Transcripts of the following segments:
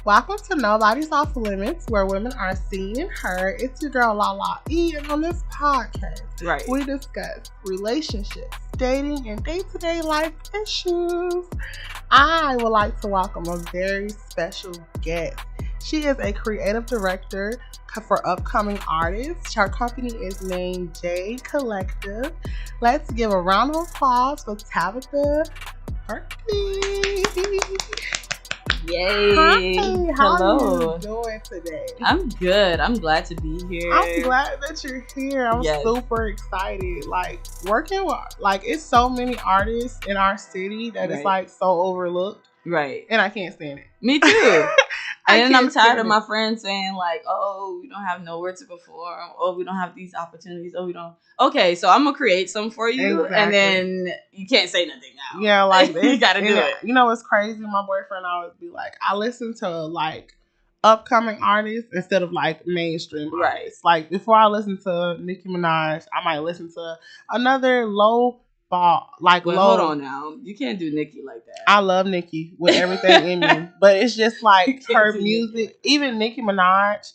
Welcome to Nobody's Off Limits, where women are seen and heard. It's your girl Lala E, and on this podcast, we discuss relationships, dating, and day-to-day life issues. I would like to welcome a very special guest. She is a creative director for upcoming artists. Her company is named J Collective. Let's give a round of applause for Tabitha Berkeley. Yay! Hi, how Hello. are you doing today? I'm good. I'm glad to be here. I'm glad that you're here. I'm super excited. Like working with, it's so many artists in our city that it's so overlooked. Right. And I can't stand it. Me too. And then I'm tired of my friends saying oh, we don't have nowhere to perform. Oh, we don't have these opportunities. Oh, we don't. Okay, so I'm gonna create some for you, and then you can't say nothing now. Yeah, you gotta do it. You know what's crazy? My boyfriend always be like, I listen to upcoming artists instead of mainstream artists. Like before I listen to Nicki Minaj, I might listen to another low ball Hold on now, you can't do Nicki like that. I love Nicki with everything in me, but it's just her music. Even Nicki Minaj,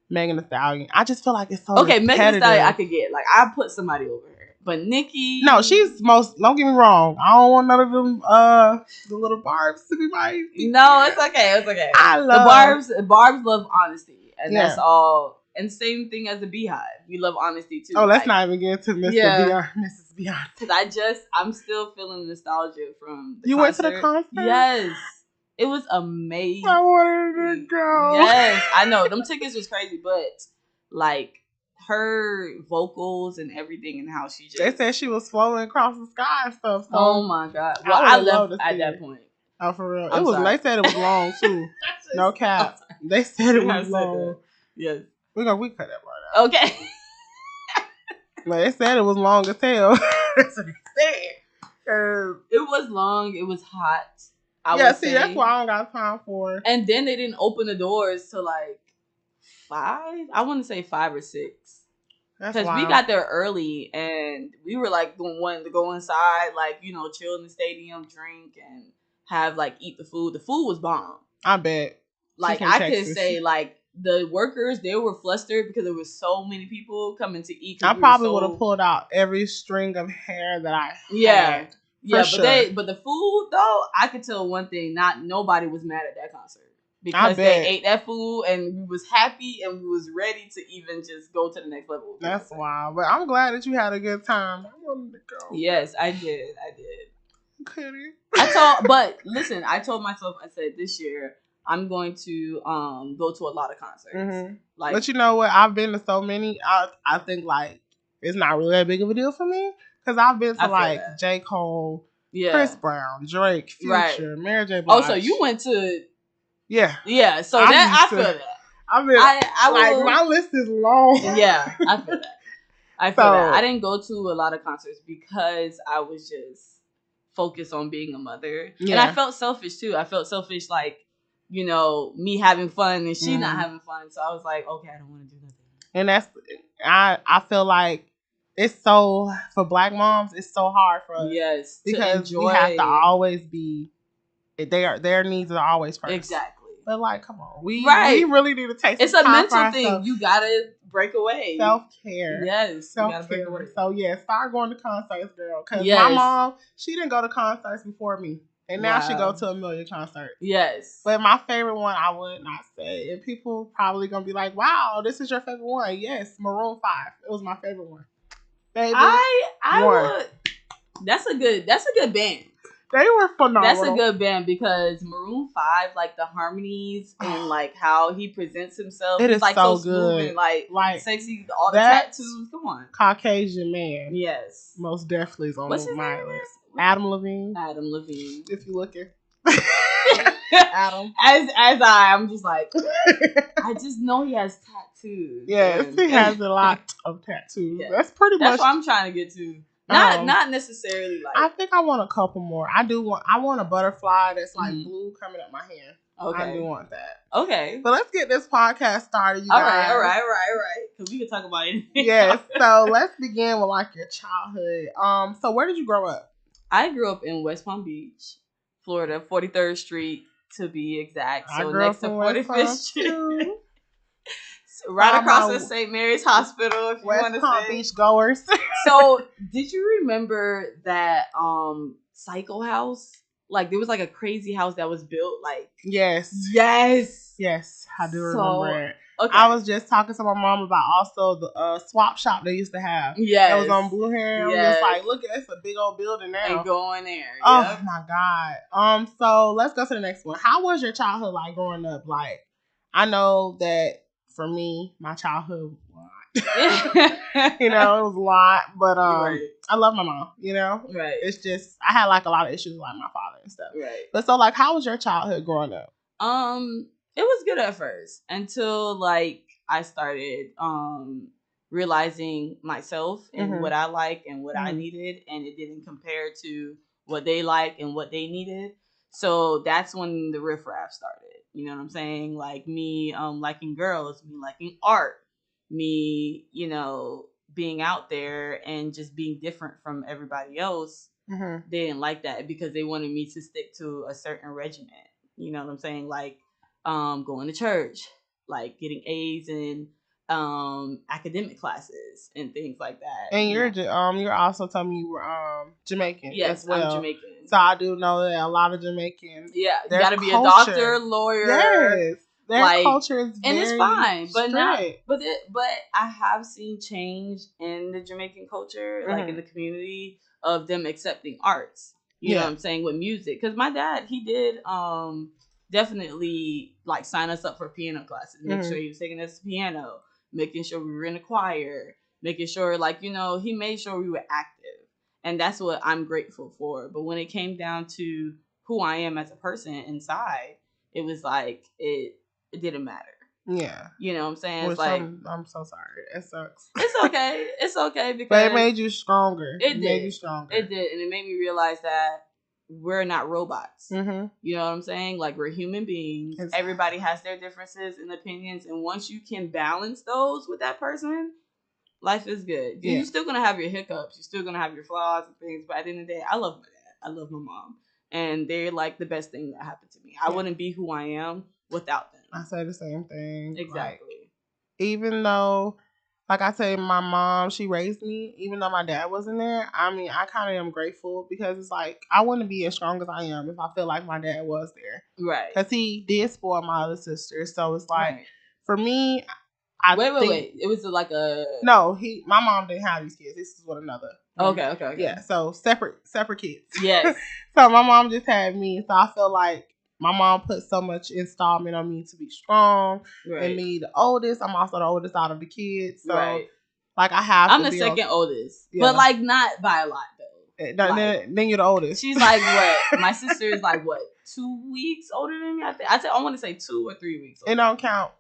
Megan Thee Stallion, I just feel like it's so Megan Thee Stallion I could get. I put somebody over her, but Nicki, no, she's most. Don't get me wrong, I don't want none of them the little Barbs to be my. No, it's okay. It's okay. I love the Barbs love honesty, and that's all. And same thing as the Beehive. We love honesty too. Oh, let's not even get to Mrs. Beyonce. Because I'm still feeling nostalgia from the concert. Went to the concert? Yes. It was amazing. I wanted to go. Yes, I know. Them tickets was crazy, but her vocals and everything and how she just... They said she was floating across the sky and stuff. So oh my God. Well, I left at that point. Oh, for real? They said it was long too. No cap. They said it was long. Yes. We cut that part out. Okay. They said it was long as hell. That's what they said. It was long. It was hot. That's what I don't got time for. And then they didn't open the doors till 5. I want to say 5 or 6. Because we got there early and we were wanting to go inside, chill in the stadium, drink, and have eat the food. The food was bomb. I bet. I could say the workers, they were flustered because there was so many people coming to eat. I probably would have pulled out every string of hair that I had. Yeah, but the food though, I could tell one thing: nobody was mad at that concert because they ate that food and we was happy and we was ready to even just go to the next level. That's wild, but I'm glad that you had a good time. I wanted to go. Yes, I did. Couldn't. I told myself, I said this year I'm going to go to a lot of concerts. Mm-hmm. But you know what? I've been to so many. I think it's not really that big of a deal for me because I've been to J. Cole, Chris Brown, Drake, Future, Mary J. Blige. Oh, so you went to yeah. So I feel that. I mean, my list is long. Yeah, I feel that. I feel that. I didn't go to a lot of concerts because I was just focused on being a mother, and I felt selfish too. I felt selfish me having fun and she not having fun. So I was like, okay, I don't want to do nothing. And that's, I feel like it's so, for Black moms, it's so hard for us. Yes. Because we have to always be, their needs are always first. Exactly. But come on. We really need to take It's some time. It's a mental thing. You got to break away. Self-care. Yes. Self-care. So start going to concerts, girl. Because my mom, she didn't go to concerts before me. And now she go to a million concerts. Yes. But my favorite one, I would not say. And people probably going to be like, wow, this is your favorite one. Yes, Maroon 5. It was my favorite one. I would. That's a good band. They were phenomenal. That's a good band because Maroon 5, the harmonies and how he presents himself. It is so good. Smooth and sexy, all the tattoos. Come on. Caucasian man. Yes. Most definitely is on my list. Adam Levine. If you looking. Adam. I'm just I just know he has tattoos. Yes, he has a lot of tattoos. Yeah. That's pretty much. That's what I'm trying to get to. Not necessarily I think I want a couple more. I want a butterfly that's blue coming up my hand. Okay. I do want that. Okay. But let's get this podcast started, you guys. All right. Because we can talk about anything. Yes. So let's begin with your childhood. So where did you grow up? I grew up in West Palm Beach, Florida, 43rd Street. to be exact. So next to 45th Street. Right All across from St. Mary's Hospital, if you want to say. Beach goers. So, did you remember that Psycho House? Like, there was like a crazy house that was built. Like, yes, I do remember it. Okay. I was just talking to my mom about also the swap shop they used to have. Yes, that was on Blue Hair. I'm just like, look, it's a big old building now. And go in there. Oh my god. So let's go to the next one. How was your childhood like growing up? Like, I know that for me, my childhood was a lot. You know, it was a lot. But right. I love my mom, you know? Right. It's just I had like a lot of issues with like my father and stuff. Right. But so like how was your childhood growing up? It was good at first until like I started realizing myself and what I like and what I needed, and it didn't compare to what they like and what they needed. So that's when the riffraff started. You know what I'm saying? Like me liking girls, me liking art, me, you know, being out there and just being different from everybody else. They didn't like that because they wanted me to stick to a certain regiment. You know what I'm saying? Like going to church, like getting A's in academic classes and things like that. And you're also telling me you were Jamaican. Yes, as well. I'm Jamaican. So I do know that a lot of Jamaicans. Yeah, you got to be a doctor, lawyer. Yes, their culture is very and it's fine, but strict. but I have seen change in the Jamaican culture, like in the community of them accepting arts. You know what I'm saying, with music, because my dad, he did definitely like sign us up for piano classes, make sure he was taking us to piano, making sure we were in a choir, making sure, like, you know, he made sure we were active. And that's what I'm grateful for. But when it came down to who I am as a person inside, it was like it didn't matter. Yeah. You know what I'm saying? Which it's like I'm so sorry. It sucks. It's okay. It's okay because but it made you stronger. It made you stronger. It did. And it made me realize that we're not robots. You know what I'm saying? Like, we're human beings. Everybody has their differences and opinions. And once you can balance those with that person, life is good. Yeah. You're still going to have your hiccups. You're still going to have your flaws and things. But at the end of the day, I love my dad. I love my mom. And they're like the best thing that happened to me. I wouldn't be who I am without them. I say the same thing. Exactly. Like, even though, like I say, my mom, she raised me, even though my dad wasn't there. I mean, I kind of am grateful because it's like, I wouldn't be as strong as I am if I feel like my dad was there. Right. Because he did spoil my other sister. So it's like, for me, Wait. It was like a... No, my mom didn't have these kids. This is with another. Okay. Yeah, so separate kids. Yes. So my mom just had me. So I feel like my mom put so much installment on me to be strong. Right. And me, the oldest. I'm also the oldest out of the kids. So, like, I'm the second oldest. Yeah. But, like, not by a lot, though. Then you're the oldest. She's like, what? My sister is like, what? 2 weeks older than me, I think. I want to say 2 or 3 weeks older. It don't count.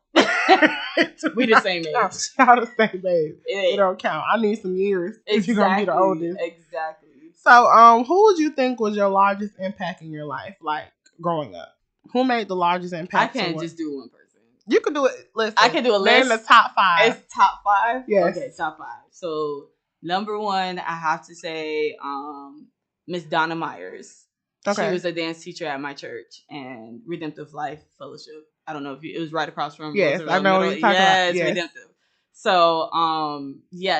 We the same age. Y'all the same age. It don't count. I need some years if you're gonna be the oldest. Exactly. So, who would you think was your largest impact in your life, like growing up? Who made the largest impact? I can't just do one person. You can do it. Listen, I can do a list. Name the top 5. It's top 5. Yes. Okay, top 5. So number 1, I have to say, Miss Donna Myers. Okay. She was a dance teacher at my church and Redemptive Life Fellowship. I don't know if it was right across from. Yes, I know what you're talking about. Yes, Redemptive. So,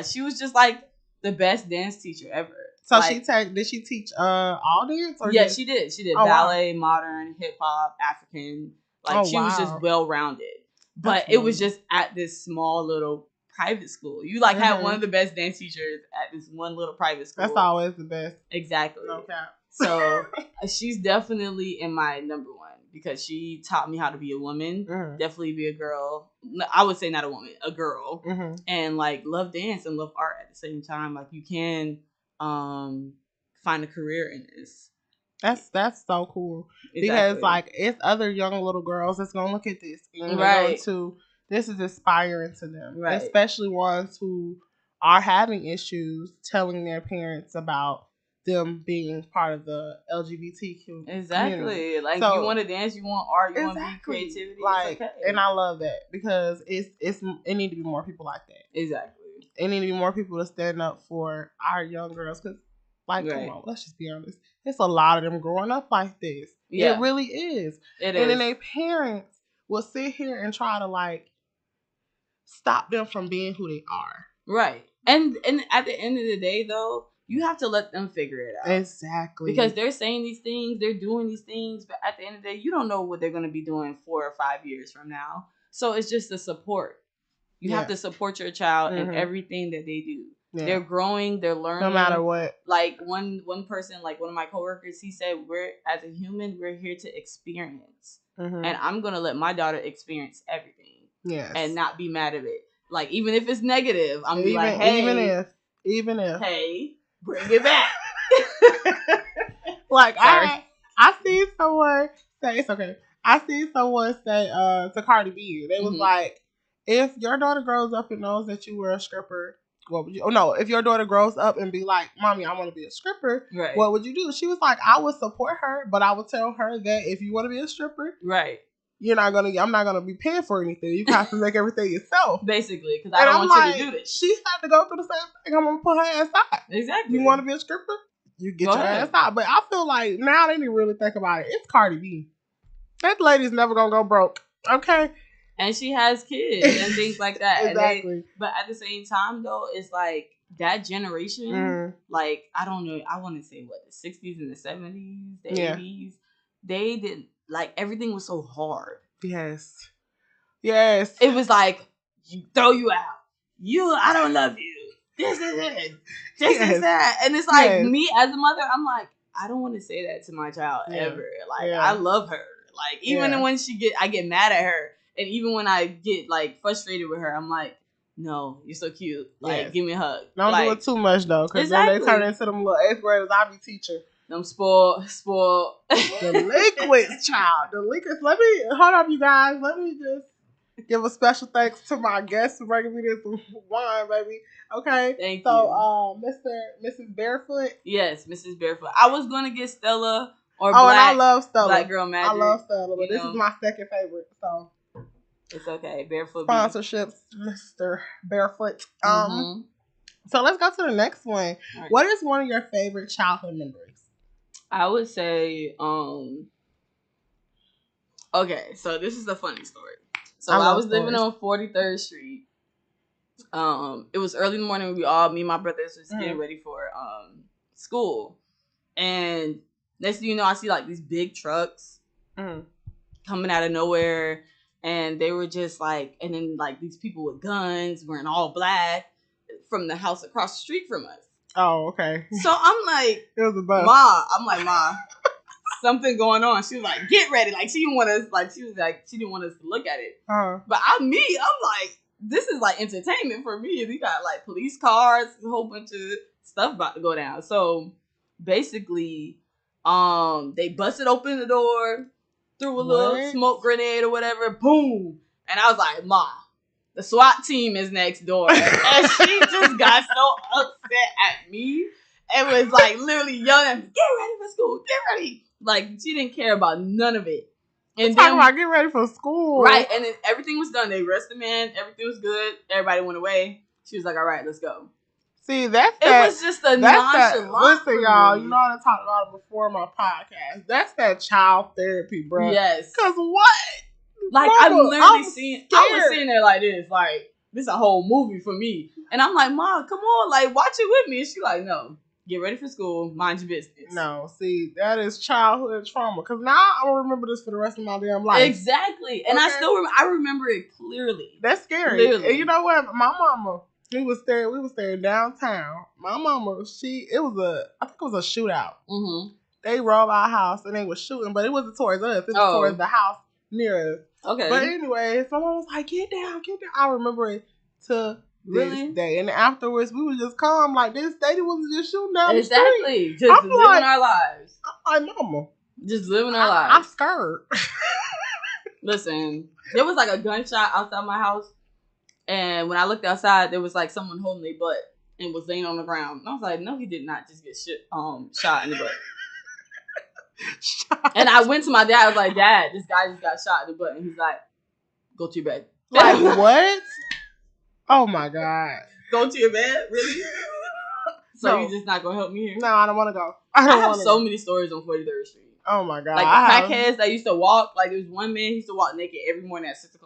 she was just like the best dance teacher ever. So like, did she teach all dance? Or she did. She did ballet, modern, hip hop, African. Like she was just well rounded. But it was just at this small little private school. You like had one of the best dance teachers at this one little private school. That's always the best. Exactly. No cap. So she's definitely in my number 1 because she taught me how to be a woman, definitely be a girl. I would say not a woman, a girl, and like love dance and love art at the same time. Like you can find a career in this. That's so cool. Exactly. Because like it's other young little girls that's gonna look at this and go to this is inspiring to them, especially ones who are having issues telling their parents about them being part of the LGBTQ community. Like you want to dance, you want art, you want to be creativity. Like, and I love that because it need to be more people like that. Exactly. It need to be more people to stand up for our young girls because, like, come on, let's just be honest. It's a lot of them growing up like this. Yeah. It really is. And then their parents will sit here and try to like stop them from being who they are. Right. And at the end of the day, though, you have to let them figure it out. Exactly. Because they're saying these things, they're doing these things, but at the end of the day, you don't know what they're going to be doing 4 or 5 years from now. So it's just the support. You have to support your child in everything that they do. Yeah. They're growing, they're learning. No matter what. Like one person, like one of my coworkers, he said, as a human, we're here to experience. And I'm going to let my daughter experience everything. Yes. And not be mad at it. Like, even if it's negative, I'm be like, hey. Even if. Hey, bring it back. Like, I see someone say, it's okay. I see someone say to Cardi B, they was like, if your daughter grows up and knows that you were a stripper, what would you? Oh no! If your daughter grows up and be like, "Mommy, I want to be a stripper," right? What would you do? She was like, "I would support her, but I would tell her that if you want to be a stripper, right, I'm not gonna be paying for anything. You have to make everything yourself, basically, because I don't want you to do this." She had to go through the same thing. I'm gonna put her ass out. Exactly. You want to be a stripper? You get your ass out. But I feel like now they need to really think about it. It's Cardi B. That lady's never gonna go broke. Okay. And she has kids and things like that. Exactly. But at the same time, though, it's like that generation, like, I don't know, I want to say, what, the 60s and the 70s, the 80s, they did, like, everything was so hard. Yes. Yes. It was like, throw you out. I don't love you. This is it. This is that. And it's like, me as a mother, I'm like, I don't want to say that to my child ever. Like, I love her. Like, even when I get mad at her. And even when I get, like, frustrated with her, I'm like, no, you're so cute. Like, give me a hug. Don't do it too much, though. Because then they turn into them little 8th graders I be teaching. Them spoiled. Delinquents, child. Delinquents. Hold up, you guys. Let me just give a special thanks to my guests for bringing me this wine, baby. Okay? Thank you. So, Mrs. Barefoot? Yes, Mrs. Barefoot. I was going to get Stella or and I love Stella. Black Girl Magic. I love Stella, but this is my second favorite, so... It's okay. Barefoot. Sponsorships, Mr. Barefoot. So let's go to the next one. Right. What is one of your favorite childhood memories? I would say, okay, so this is a funny story. So I was living on 43rd Street. It was early in the morning. Me and my brothers was getting ready for school. And next thing you know, I see like these big trucks coming out of nowhere. And they were just like, and then like these people with guns wearing all black from the house across the street from us. Oh, okay. So I'm like, it was a bus. Ma, something going on. She was like, get ready. Like she didn't want us, she didn't want us to look at it. But I'm like, this is like entertainment for me. We got like police cars, a whole bunch of stuff about to go down. So basically, they busted open the door. Threw a little smoke grenade or whatever, boom. And I was like, Ma, the SWAT team is next door. And she just got so upset at me. And was like literally yelling at me, get ready for school, get ready. Like, she didn't care about none of it. And then, talking about get ready for school. Right, and then everything was done. They arrested the man, everything was good. Everybody went away. She was like, all right, let's go. See, it was just a nonchalant. Listen, y'all, you know I talked about it before my podcast. That's that child therapy, bro. Yes. Because what? Like, I'm literally I was sitting there like this. Like, this is a whole movie for me. And I'm like, Mom, come on. Like, watch it with me. And she's like, no. Get ready for school. Mind your business. No, see, that is childhood trauma. Because now I will remember this for the rest of my damn life. Exactly. And I remember it clearly. That's scary. Clearly. And you know what? My mama... We was staying downtown. My mama, I think it was a shootout. Mm-hmm. They robbed our house and they was shooting, but it wasn't towards us. It was towards the house near us. Okay. But anyway, someone was like, get down. I remember it to this day. And afterwards, we was just calm like this. They wasn't just shooting down the street. Exactly. Just living our lives. I'm like, Mama. Just living our lives. I'm scared. Listen, there was like a gunshot outside my house. And when I looked outside, there was like someone holding their butt and was laying on the ground. And I was like, no, he did not just get shot in the butt. And I went to my dad. I was like, Dad, this guy just got shot in the butt. And he's like, go to your bed. Like, what? Oh, my God. Go to your bed? Really? So you're just not gonna help me here? No, I don't want to go. I have so many stories on 43rd Street. Oh my god! Like the crackheads that used to walk. Like there was one man, he used to walk naked every morning at 6:00,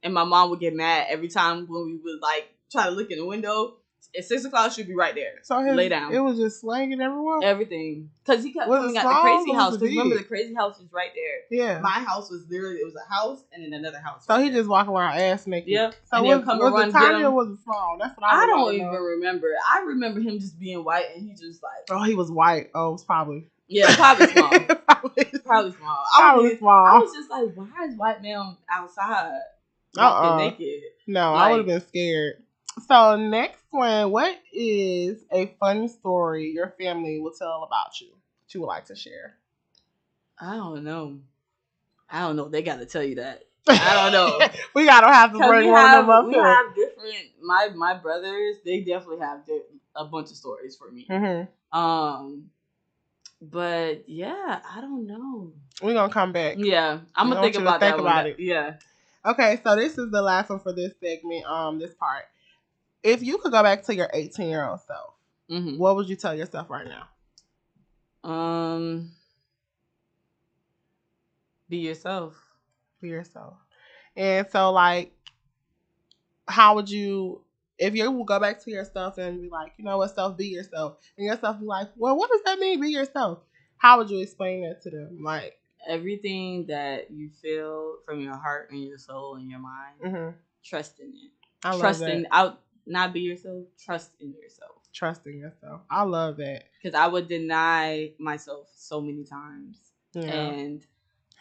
and my mom would get mad every time when we would like try to look in the window. At 6:00, she'd be right there. So lay down. It was just slanging everywhere. Everything, because he kept coming at the crazy house. Because remember, the crazy house was right there. Yeah, my house was literally it was a house and then another house. So he just walking around ass naked. Yeah. So was it tiny or was it small? That's what I don't even remember. I remember him just being white and he just like. Oh, he was white. Oh, it was probably. Yeah, probably small. probably small. I was just like, why is white man outside walking naked? No, I would have been scared. So next one, what is a funny story your family will tell about you that you would like to share? I don't know. They got to tell you that. I don't know. We gotta have to bring one of them up here. We have different. My brothers, they definitely have a bunch of stories for me. Mm-hmm. But yeah, I don't know. We're gonna come back. Yeah, I'm gonna think about it. Yeah. Okay, so this is the last one for this segment. This part. If you could go back to your 18-year-old self, what would you tell yourself right now? Be yourself. Be yourself. And so, like, how would you, if you would go back to yourself and be like, you know what, self, be yourself, and yourself be like, well, what does that mean, be yourself? How would you explain that to them? Like, everything that you feel from your heart and your soul and your mind, trust in it. Trust in not be yourself, trust in yourself. Trust in yourself. I love that. Because I would deny myself so many times. Yeah. And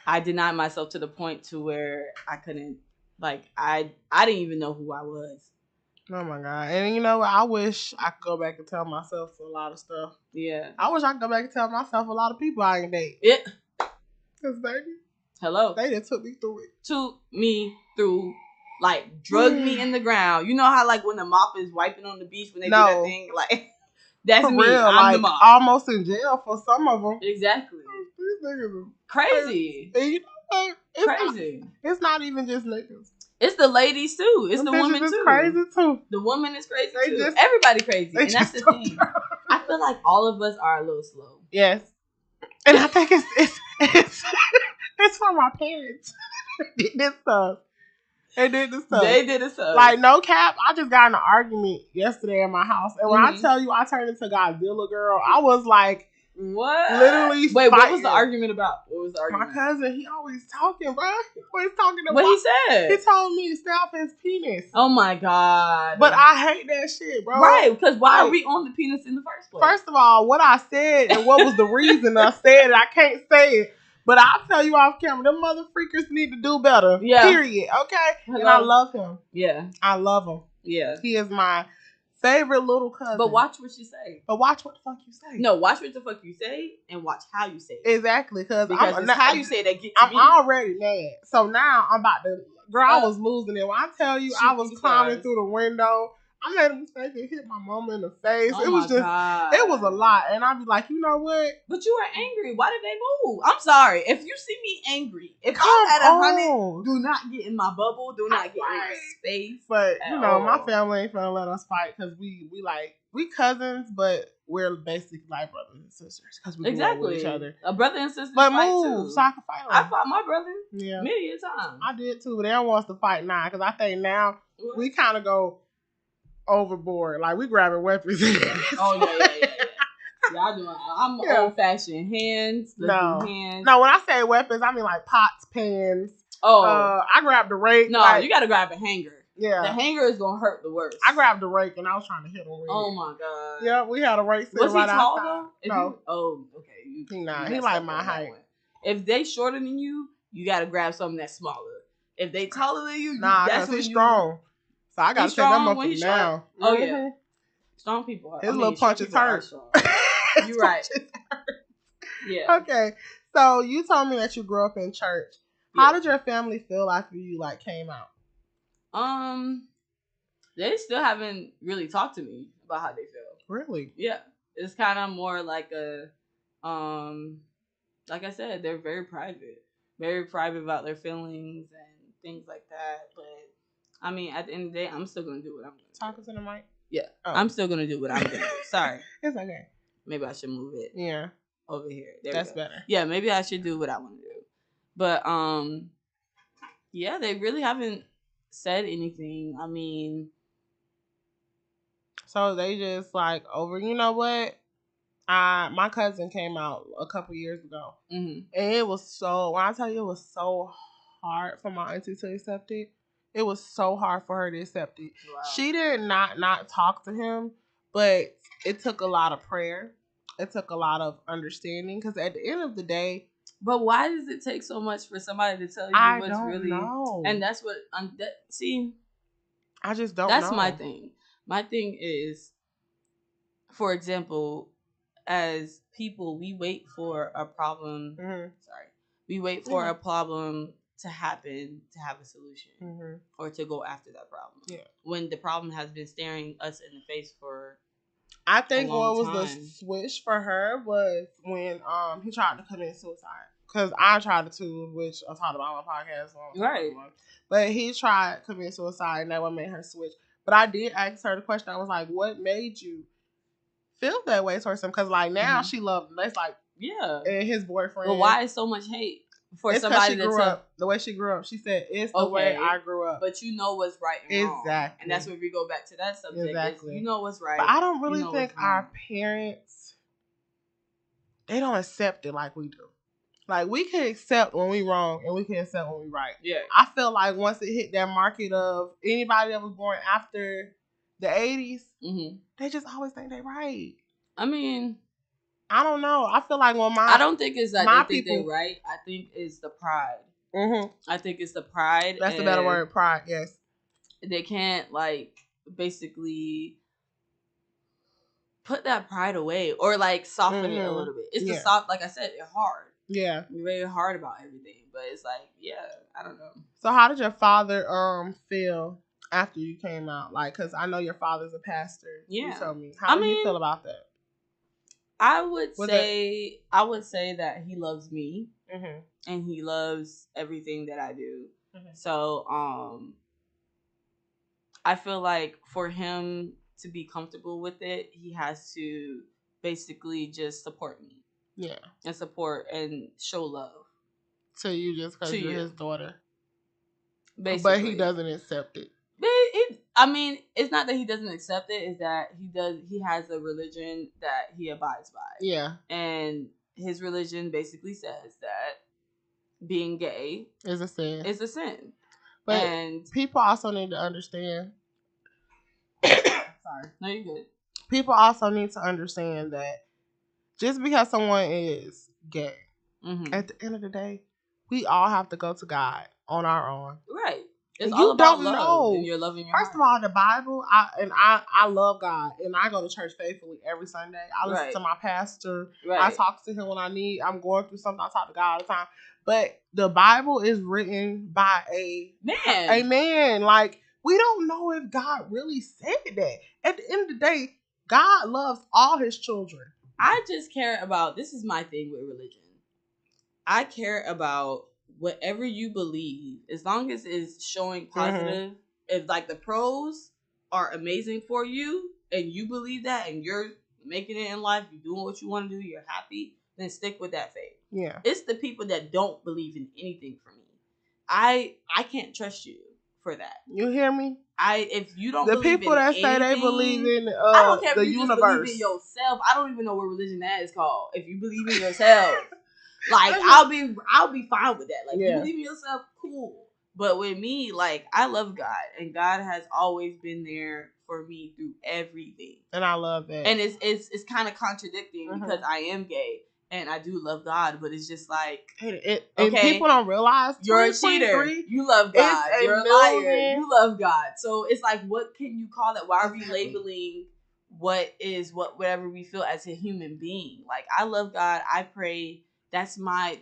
I denied myself to the point to where I couldn't, like, I didn't even know who I was. Oh my God. And you know what? I wish I could go back and tell myself a lot of stuff. Yeah. I wish I could go back and tell myself a lot of people I ain't date. Yeah. Because, baby. Hello. They just took me through it. Like, drug me in the ground. You know how, like, when the mop is wiping on the beach when they do that thing? Like, that's for me. Real, I'm the mop. Almost in jail for some of them. Exactly. These niggas are crazy. And you know, crazy. It's not even just niggas. It's the ladies, too. It's the women, too. Crazy, too. The woman is crazy, too. Everybody crazy. And that's the thing. I feel like all of us are a little slow. Yes. And I think it's from my parents. They did stuff. They did the stuff. Like, no cap, I just got in an argument yesterday at my house. And when I tell you I turned into Godzilla girl, I was like, what? Literally Wait, what was the argument about? My cousin, he always talking, bro. Always talking about. What he said? He told me to stay off his penis. Oh my God. But I hate that shit, bro. Right, because why are we on the penis in the first place? First of all, what I said and what was the reason I said it, I can't say it. But I'll tell you off camera, them mother freakers need to do better. Yeah. Period. Okay? Hello. And I love him. Yeah. I love him. Yeah. He is my favorite little cousin. But watch what you say. But watch what the fuck you say. No, watch what the fuck you say and watch how you say it. Exactly. Because it's how you say that gets I'm already mad. So now I'm about to... Girl, I was losing it. When I tell you I was climbing through the window... I made a mistake and hit my mama in the face. Oh, it was just, God. It was a lot. And I'd be like, you know what? But you were angry. Why did they move? I'm sorry. If you see me angry, if I'm at 100, do not get in my bubble. Do not get in my space. But, you know, my family ain't finna let us fight because we cousins, but we're basically like brothers and sisters because we grew up with each other. A brother and sister but fight move, too. So I can fight them. I fought my brother many a time. I did too, but they don't want us to fight now because I think now we kind of go overboard. Like, we grabbing weapons. Yeah. Y'all doing, I'm old fashioned. Hands. No, hands. No, when I say weapons, I mean like pots, pans. I grabbed the rake. No, you gotta grab a hanger. Yeah. The hanger is gonna hurt the worst. I grabbed the rake and I was trying to hit him with it. Oh my God. Yeah, we had a rake sitting Was he right tall outside. No. Okay. He not. He like my height. If they shorter than you, you gotta grab something that's smaller. If they taller than you, that's he's strong. So I gotta take them up for now. Oh yeah. Strong people are. His little punches hurt. You're right. Yeah. Okay. So you told me that you grew up in church. How did your family feel after you like came out? They still haven't really talked to me about how they feel. Really? Yeah. It's kind of more like a like I said, they're very private about their feelings and things like that. But I mean, at the end of the day, I'm still gonna do what I'm gonna Talking to the mic. Yeah. Oh. I'm still going to do what I'm going to do. Sorry. It's okay. Maybe I should move it. Yeah. Over here. That's better. Yeah, maybe I should do what I want to do. But, yeah, they really haven't said anything. I mean. So they just like over, you know what? My cousin came out a couple years ago. Mm-hmm. And it was so, when I tell you it was so hard for my auntie to accept it. It was so hard for her to accept it. Wow. She did not talk to him, but it took a lot of prayer. It took a lot of understanding because at the end of the day. But why does it take so much for somebody to tell you what's really? Know. And that's what see. I just don't. That's know. My thing. My thing is, for example, as people, we wait for a problem. Mm-hmm. We wait for a problem to happen to have a solution or to go after that problem. Yeah. When the problem has been staring us in the face for. I think what was the switch for her was when he tried to commit suicide. Because I tried to too, which I talked about on my podcast. Right. But he tried to commit suicide, and that what made her switch. But I did ask her the question. I was like, what made you feel that way towards him? Because like now she loved him. That's like, yeah. And his boyfriend. But why is so much hate? For it's somebody she grew up the way she grew up. She said it's the way I grew up. But you know what's right and wrong. Exactly. And that's where we go back to that subject. Exactly. You know what's right. But I don't really think our parents, they don't accept it like we do. Like we can accept when we wrong and we can accept when we right. Yeah. I feel like once it hit that market of anybody that was born after the 80s, they just always think they right. I mean, I don't know. I feel like when I don't think it's that they think they're right. I think it's the pride. I think it's the pride. That's the better word, pride, yes. They can't, like, basically put that pride away or, like, soften it a little bit. It's the soft, like I said, it's hard. Yeah. You're very hard about everything. But it's like, yeah, I don't know. So how did your father feel after you came out? Like, because I know your father's a pastor. Yeah. You told me. How did he feel about that? I would say that he loves me, and he loves everything that I do. So, I feel like for him to be comfortable with it, he has to basically just support me. Yeah, and support and show love to you just because you're his daughter. Basically, but he doesn't accept it. I mean, it's not that he doesn't accept it. It's that he has a religion that he abides by. Yeah. And his religion basically says that being gay is a sin. It's a sin. But people also need to understand. Sorry. No, you're good. People also need to understand that just because someone is gay, at the end of the day, we all have to go to God on our own. Right. It's all about love and you're loving your First of all, the Bible, I love God, and I go to church faithfully every Sunday. I listen to my pastor. Right. I talk to him when I'm going through something. I talk to God all the time. But the Bible is written by a man. Like, we don't know if God really said that. At the end of the day, God loves all his children. I just care about, this is my thing with religion. I care about whatever you believe, as long as it's showing positive, if like the pros are amazing for you and you believe that and you're making it in life, you're doing what you want to do, you're happy, then stick with that faith. Yeah. It's the people that don't believe in anything for me. I can't trust you for that. You hear me? If you don't the believe people in that anything, say they believe in I don't care the if you universe. Just believe in yourself. I don't even know what religion that is called. If you believe in yourself. Like, I'll be fine with that. Like, you believe in yourself, cool. But with me, like, I love God. And God has always been there for me through everything. And I love that. And it's kind of contradicting because I am gay. And I do love God. But it's just like, and people don't realize you're a cheater. You love God. You're a liar. You love God. So it's like, what can you call that? Why are we labeling whatever we feel as a human being? Like, I love God. I pray. That's my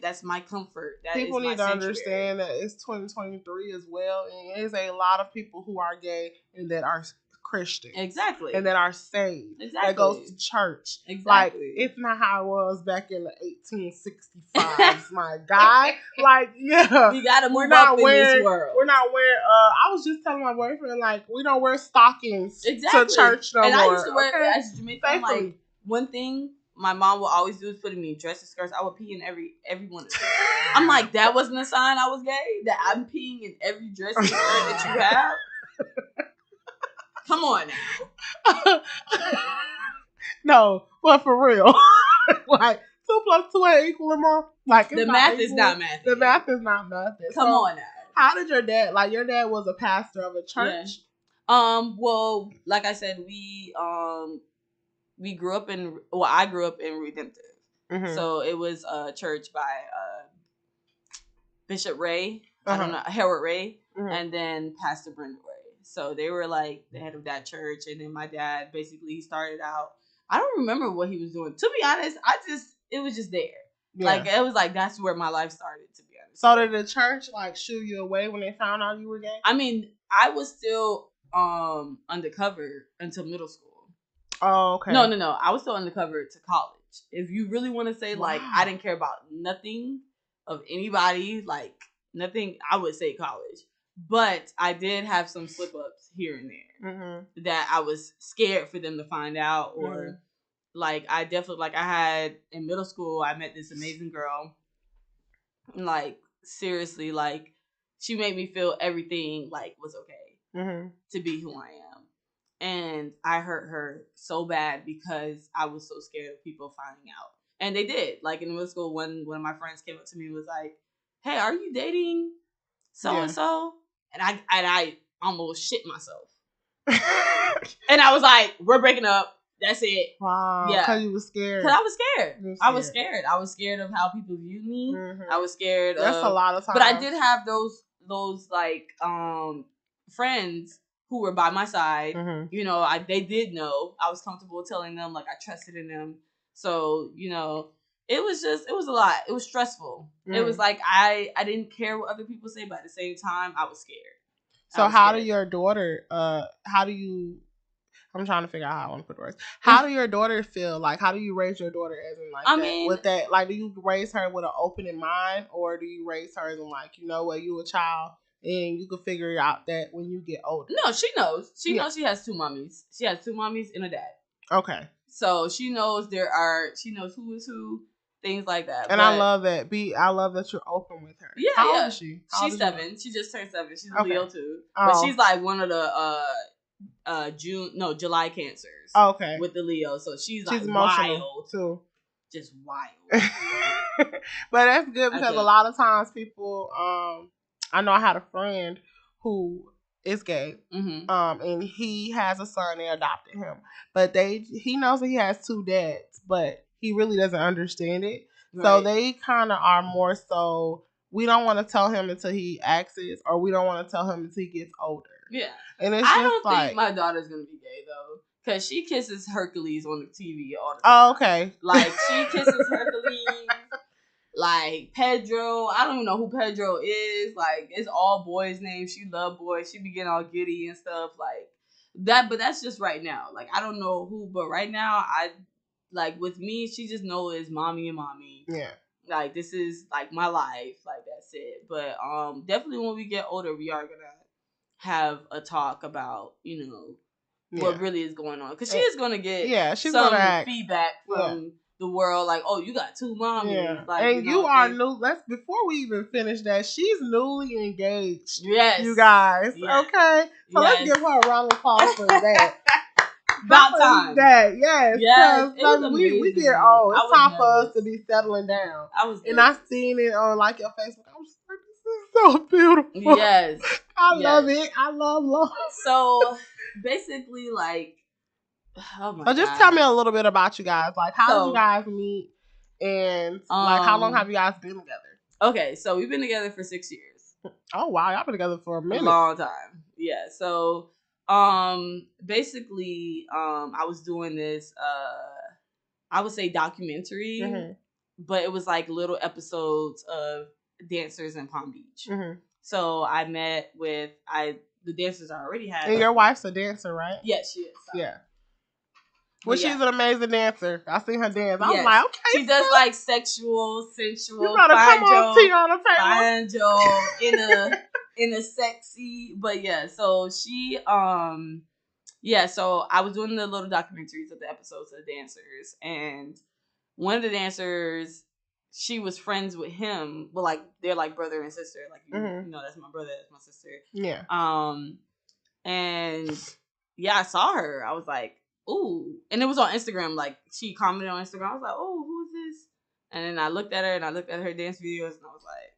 comfort. People need to understand that it's 2023 as well, and there's a lot of people who are gay and that are Christians. Exactly. And that are saved. Exactly. That goes to church. Exactly. Like, it's not how it was back in the 1865s, my guy. Like, yeah. We gotta move up in this world. We're not wearing, I was just telling my boyfriend, like, we don't wear stockings to church no more. I used to wear, as a Jamaican, like, one thing my mom would always do is putting me in dresses, skirts. I would pee in every one of them. I'm like, that wasn't a sign I was gay? That I'm peeing in every dress and skirt that you have? Come on now. No, but for real. Like, 2 + 2 ain't equal more. Like, the math is not math. The math is not math. Come on now. How did your dad, like, your dad was a pastor of a church? Yeah. Well, like I said, I grew up in Redemptive. Mm-hmm. So it was a church by Bishop Ray, I don't know, Harold Ray, and then Pastor Brenda Ray. So they were like the head of that church, and then my dad basically started out. I don't remember what he was doing. To be honest, it was just there. Yeah. Like, it was like, that's where my life started, to be honest. So did the church, like, shoo you away when they found out you were gay? I mean, I was still undercover until middle school. Oh, okay. No. I was still undercover to college. If you really want to say, like, I didn't care about nothing of anybody, like, nothing, I would say college. But I did have some slip-ups here and there that I was scared for them to find out. Or, like, I definitely, like, I had, in middle school, I met this amazing girl. Like, seriously, like, she made me feel everything, like, was okay to be who I am. And I hurt her so bad because I was so scared of people finding out. And they did. Like, in middle school, one of my friends came up to me and was like, hey, are you dating so-and-so? And I almost shit myself. And I was like, we're breaking up. That's it. Wow. Yeah. Because you were scared. Because I was scared. I was scared. I was scared of how people viewed me. I was scared That's a lot of times. But I did have those like, friends who were by my side. You know, they did know. I was comfortable telling them, like, I trusted in them. So, you know, it was a lot. It was stressful. It was like, I didn't care what other people say, but at the same time, I was scared. So how do your daughter, I'm trying to figure out how I want to put words. How do your daughter feel? Like, how do you raise your daughter as in, like, with that, like, do you raise her with an open mind, or do you raise her as in, like, you know what, you a child and you can figure out that when you get older? No, she knows. She knows she has 2 mommies. She has 2 mommies and a dad. Okay. So she knows she knows who is who, things like that. And I love that. I love that you're open with her. Yeah. How old is she? She's 7. She just turned 7. She's a Leo too. But she's like one of the July cancers. Okay. With the Leo. So she's like wild too. Just wild. But that's good because a lot of times people, I know I had a friend who is gay, and he has a son. They adopted him, but he knows that he has 2 dads, but he really doesn't understand it. Right. So they kind of are more so, we don't want to tell him until he asks, or we don't want to tell him until he gets older. Yeah, and it's I don't think my daughter's gonna be gay though, because she kisses Hercules on the TV all the time. Oh, okay. Like, she kisses Hercules. Like, Pedro, I don't even know who Pedro is. Like, it's all boys' names. She love boys. She be getting all giddy and stuff like that. But that's just right now. Like, I don't know who, but right now, like, with me, she just knows it's mommy and mommy. Yeah. Like, this is, like, my life. Like, that's it. But definitely when we get older, we are going to have a talk about, you know, what really is going on. Because she is going to get some feedback from the world, like, oh, you got 2 mommies. Yeah. Like, and you are new. Before we even finish that, she's newly engaged. Yes. You guys. Yes. Okay. So let's give her a round of applause for that. About time. That, yes. Yes. Like, we get old. It's time for us to be settling down. I seen it on, like, your Facebook. I was like, this is so beautiful. Yes. I love it. I love. So basically, like, oh my God. Just tell me a little bit about you guys. Like, how did you guys meet? And, like, how long have you guys been together? Okay, so we've been together for 6 years. Oh, wow. Y'all been together for a minute. Long time. Yeah. So, basically, I was doing this, I would say documentary, but it was like little episodes of dancers in Palm Beach. So I the dancers I already had. And your wife's a dancer, right? Yes, she is. So. Yeah. Well, she's an amazing dancer. I seen her dance. I was like, okay. She does like sexual, sensual. You gotta come on, tea on the table. in a sexy, but yeah. So she, So I was doing the little documentaries of the episodes of the dancers, and one of the dancers, she was friends with him, but like they're like brother and sister. Like you know, that's my brother, that's my sister. Yeah. And I saw her. I was like, ooh. And it was on Instagram. Like, she commented on Instagram. I was like, oh, who's this? And then I looked at her and I looked at her dance videos and I was like,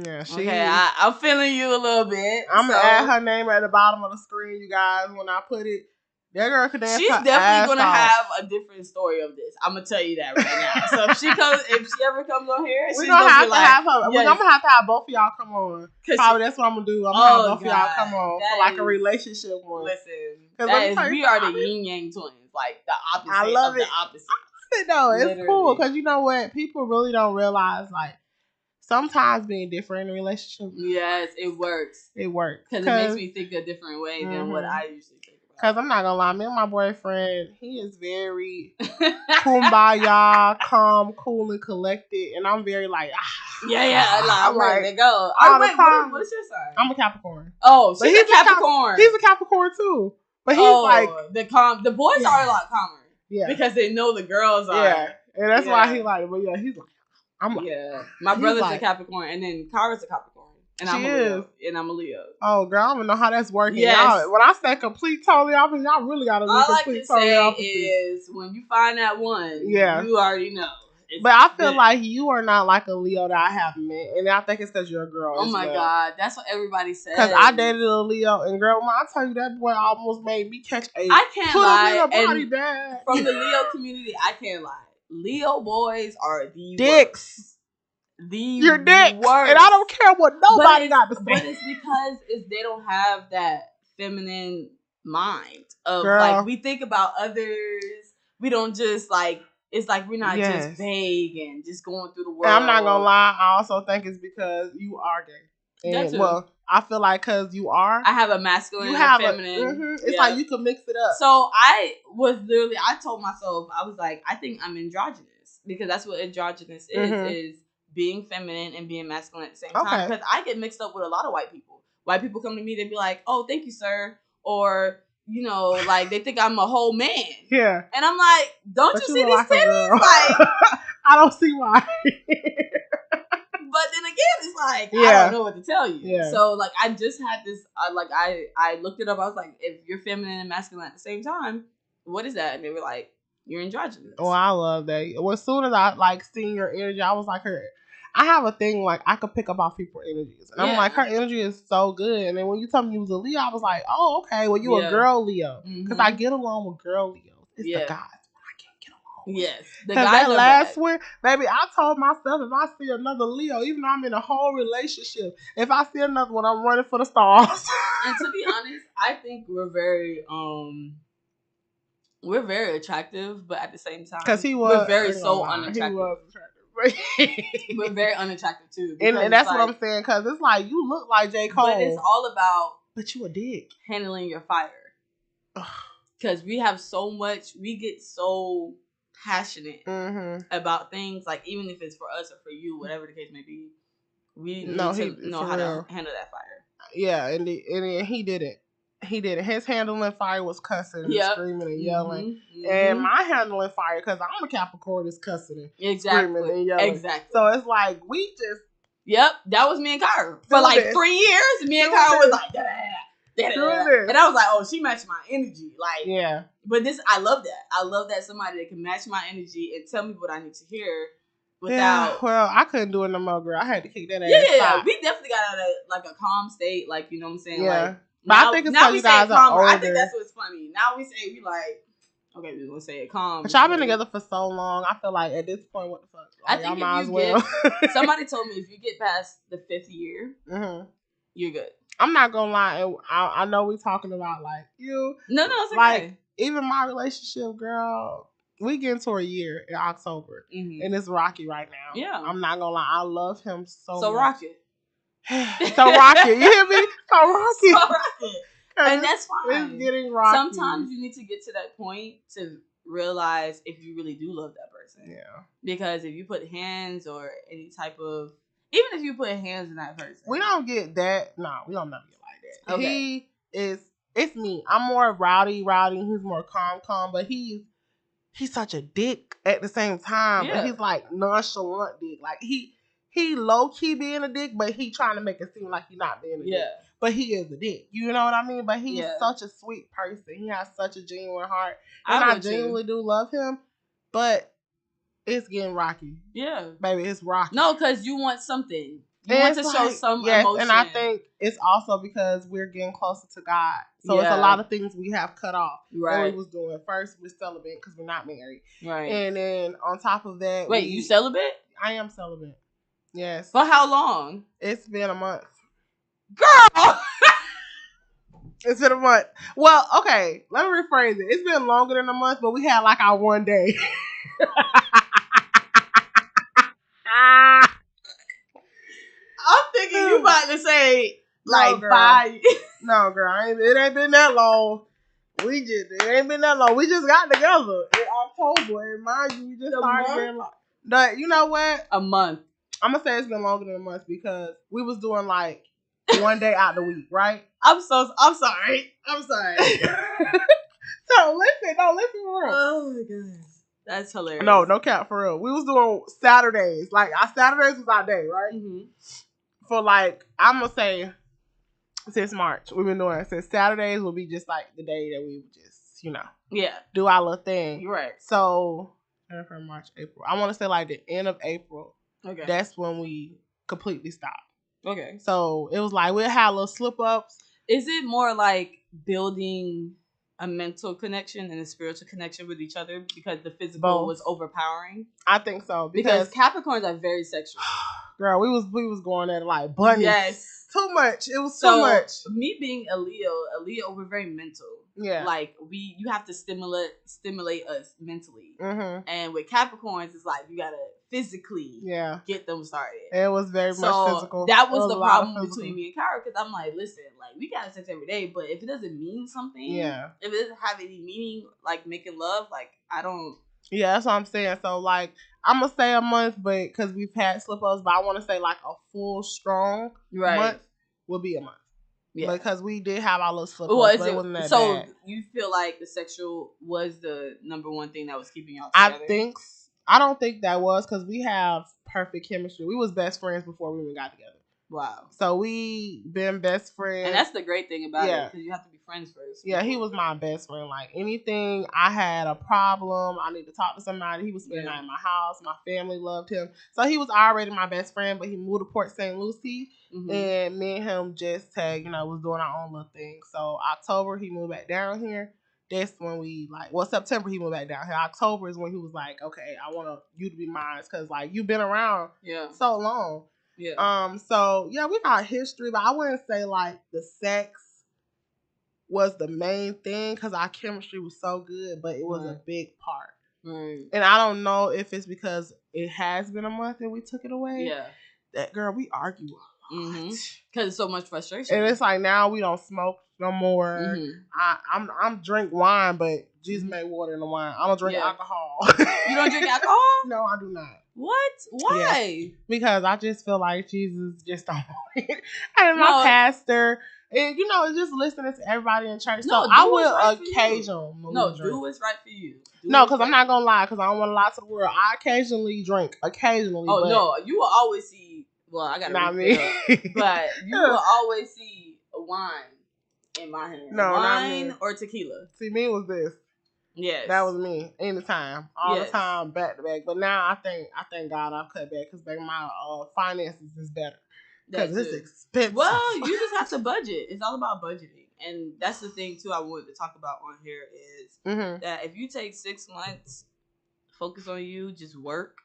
yeah, okay, I'm feeling you a little bit. I'm going to add her name at the bottom of the screen, you guys, when I put it. That girl could dance. She's definitely going to have a different story of this. I'm going to tell you that right now. So if she ever comes on here, we're going to have to have her. Yes. I'm going to have both of y'all come on. Probably that's what I'm going to do. I'm going to have both of y'all come on for like a relationship one. Listen, we are the yin yang twins. Like the opposite I love it. The opposite. No, it's literally cool because you know what? People really don't realize like sometimes being different in a relationship. Yes, it works. It works. Because it makes me think a different way than what I usually think. Because I'm not going to lie, me and my boyfriend, he is very kumbaya, calm, cool, and collected. And I'm very like, I'm ready to go. What is your sign? I'm a Capricorn. Oh, so he's a Capricorn. He's a Capricorn too. But he's the boys are a lot calmer. Yeah. Because they know the girls are. Yeah. And that's why he's like, my brother's a Capricorn, and then Kara's a Capricorn. And I'm a Leo. Oh, girl, I don't know how that's working. Yes. Y'all, when I say complete totally opposite, y'all really got to be complete totally opposite. All I can say is when you find that one, you already know. But I feel like you are not like a Leo that I have met. And I think it's because you're a girl. Oh, my God. That's what everybody says. Because I dated a Leo. And, girl, when I tell you that boy almost made me catch a I can't lie. Put him in a body bag. From the Leo community, I can't lie. Leo boys are the dicks. Worst. You're dicks. And I don't care what nobody got to say. But it's because they don't have that feminine mind of, like, we think about others. We don't just, like, it's like we're not just vague and just going through the world. And I'm not gonna lie. I also think it's because you are gay. And, well, I feel like because you are. I have a masculine and feminine. It's like you can mix it up. So I told myself, I was like, I think I'm androgynous. Because that's what androgynous is being feminine and being masculine at the same time. Because I get mixed up with a lot of white people. White people come to me, they be like, oh, thank you, sir. Or, you know, like, they think I'm a whole man. Yeah. And I'm like, don't you see these titties? Like, I don't see why. But then again, it's like, I don't know what to tell you. Yeah. So, like, I just had this, I looked it up. I was like, if you're feminine and masculine at the same time, what is that? And they were like, you're androgynous. Oh, I love that. Well, as soon as I, like, seen your energy, I was like, I have a thing, like, I could pick up off people's energies. And I'm like, her energy is so good. And then when you told me you was a Leo, I was like, oh, okay, well, you a girl Leo. Because I get along with girl Leos. It's the guys. Yes. Because that last one, baby, I told myself if I see another Leo, even though I'm in a whole relationship, if I see another one, I'm running for the stars. And to be honest, I think we're very attractive, but at the same time, because we're very unattractive. He was attractive. We're very unattractive too. And that's what I'm saying, because it's like, you look like J. Cole. But it's all about... But you a dick. Handling your fire. Because we have so much, we get so passionate about things, like even if it's for us or for you, whatever the case may be, we need to know how to handle that fire. Yeah, and he did it. He did it. His handling fire was cussing and screaming and yelling. And my handling fire, because I'm a Capricorn, is cussing and screaming and yelling. Exactly. So it's like, we just... Yep, that was me and Kyra. For like 3 years, me and Kyra was like, and I was like, oh, she matched my energy. Like, yeah. But I love that. I love that somebody that can match my energy and tell me what I need to hear without... Yeah, well, I couldn't do it no more, girl. I had to kick that ass out. We definitely got out of like a calm state, like, you know what I'm saying? Yeah. Like, but I think it's because you guys are older. I think that's what's funny. Now we say, we like, okay, we're going to say it calm. But y'all been together for so long. I feel like at this point, what the fuck? Like, I think if you get... Somebody told me if you get past the 5th year, you're good. I'm not gonna lie. I know we talking about like you. No, it's okay. Like even my relationship, girl. We get into a year in October, and it's rocky right now. Yeah, I'm not gonna lie. I love him so much. Rocky. So rocket. You hear me? So rocket. So rocket. And that's fine. It's getting rocky. Sometimes you need to get to that point to realize if you really do love that person. Yeah. Because if you put hands or any type of, even if you put hands in that person, we don't get that. No, we don't never get like that. Okay. It's me. I'm more rowdy. He's more calm. But he's such a dick at the same time. Yeah. But he's like nonchalant dick. Like he low key being a dick, but he trying to make it seem like he's not being a dick. But he is a dick. You know what I mean? But he's such a sweet person. He has such a genuine heart. And I genuinely do love him. But it's getting rocky. Yeah. Baby, it's rocky. No, because you want something. You want to show some emotion. And I think it's also because we're getting closer to God. So it's a lot of things we have cut off. Right. That we was doing. First, we're celibate because we're not married. Right. And then on top of that... Wait, you celibate? I am celibate. Yes. For how long? It's been a month. Girl! It's been a month. Well, okay. Let me rephrase it. It's been longer than a month, but we had like our one day. I'm thinking you about to say like 5. No, girl, it ain't been that long. It ain't been that long. We just got together in October, and mind you, we just started getting like. But you know what? A month. I'm gonna say it's been longer than a month because we was doing like one day out the week, right? I'm sorry. So listen, for real. Oh my goodness. That's hilarious. No cap for real. We was doing Saturdays. Like our Saturdays was our day, right? Mm-hmm. For like, I'm gonna say since March. We've been doing it. Since Saturdays will be just like the day that we would just, do our little thing. Right. So from March, April. I wanna say like the end of April. Okay. That's when we completely stopped. Okay. So it was like we'll have little slip ups. Is it more like building a mental connection and a spiritual connection with each other because the physical was overpowering? I think so. Because Capricorns are very sexual. Girl, we was going at it like bunnies. Yes. Too much. It was too much. Me being a Leo, we're very mental. Yeah. Like you have to stimulate us mentally. Mm-hmm. And with Capricorns, it's like you gotta physically get them started. It was very much physical. That was the problem between me and Kyra, because I'm like, listen, like we got sex every day, but if it doesn't mean something, if it doesn't have any meaning, like making love, like I don't. Yeah, that's what I'm saying. So like I'm gonna say a month, but because we've had slip-ups, but I want to say like a full strong month will be a month. Yeah, because we did have our little slip-ups, but it wasn't that bad. You feel like the sexual was the number one thing that was keeping y'all together? I don't think that was, because we have perfect chemistry. We was best friends before we even got together. Wow. So we been best friends. And that's the great thing about it, because you have to be friends first. Yeah, he was my best friend. Like anything, I had a problem, I need to talk to somebody, he was spending the night in my house. My family loved him. So he was already my best friend, but he moved to Port St. Lucie. Mm-hmm. And me and him just was doing our own little thing. So October, he moved back down here. That's when September he moved back down here. October is when he was like, okay, I want you to be mine, because like you've been around so long. Yeah. So yeah, we got history, but I wouldn't say like the sex was the main thing, because our chemistry was so good, but it was a big part. Right. And I don't know if it's because it has been a month and we took it away. Yeah. That girl, we argue a lot. Because it's so much frustration. And it's like now we don't smoke no more. Mm-hmm. I'm drink wine, but Jesus made water in the wine. I don't drink alcohol. You don't drink alcohol? No, I do not. What? Why? Yeah. Because I just feel like Jesus just don't want it. And my pastor, and just listening to everybody in church. So I will occasionally drink. Do what's right for you. No, because I'm not gonna lie, because I don't want to lie to the world. I occasionally drink. Occasionally. Oh no, you will always see. Well, I gotta not me. But you will always see a wine in my hand. No, wine not me. Or tequila. See, me was this. Yes, that was me. Anytime, all the time, back to back. But now I thank God I've cut back, because my finances is better, because it's expensive. Well, you just have to budget. It's all about budgeting, and that's the thing too. I wanted to talk about on here is that if you take 6 months, focus on you, just work,